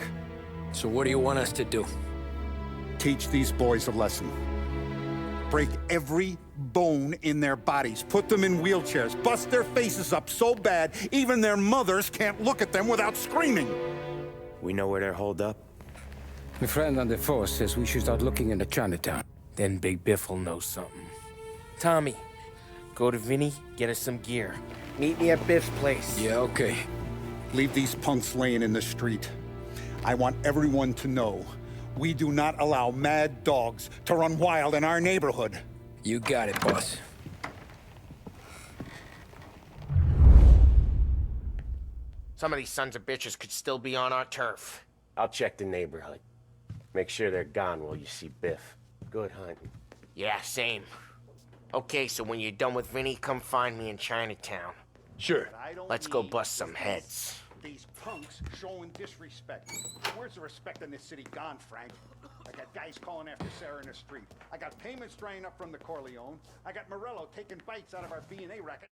So what do you want us to do? Teach these boys a lesson. Break every bone in their bodies, put them in wheelchairs, bust their faces up so bad even their mothers can't look at them without screaming. We know where they're holed up. My friend on the force says we should start looking into Chinatown. Then Big Biff will know something. Tommy, go to Vinny, get us some gear. Meet me at Biff's place. Yeah, okay. Leave these punks laying in the street. I want everyone to know we do not allow mad dogs to run wild in our neighborhood. You got it, boss. Some of these sons of bitches could still be on our turf. I'll check the neighborhood. Make sure they're gone while you see Biff. Good hunting. Yeah, same. Okay, so when you're done with Vinny, come find me in Chinatown. Sure. Let's go bust some heads. These punks showing disrespect. Where's the respect in this city gone, Frank? I got guys calling after Sarah in the street. I got payments drying up from the Corleone. I got Morello taking bites out of our B&A racket.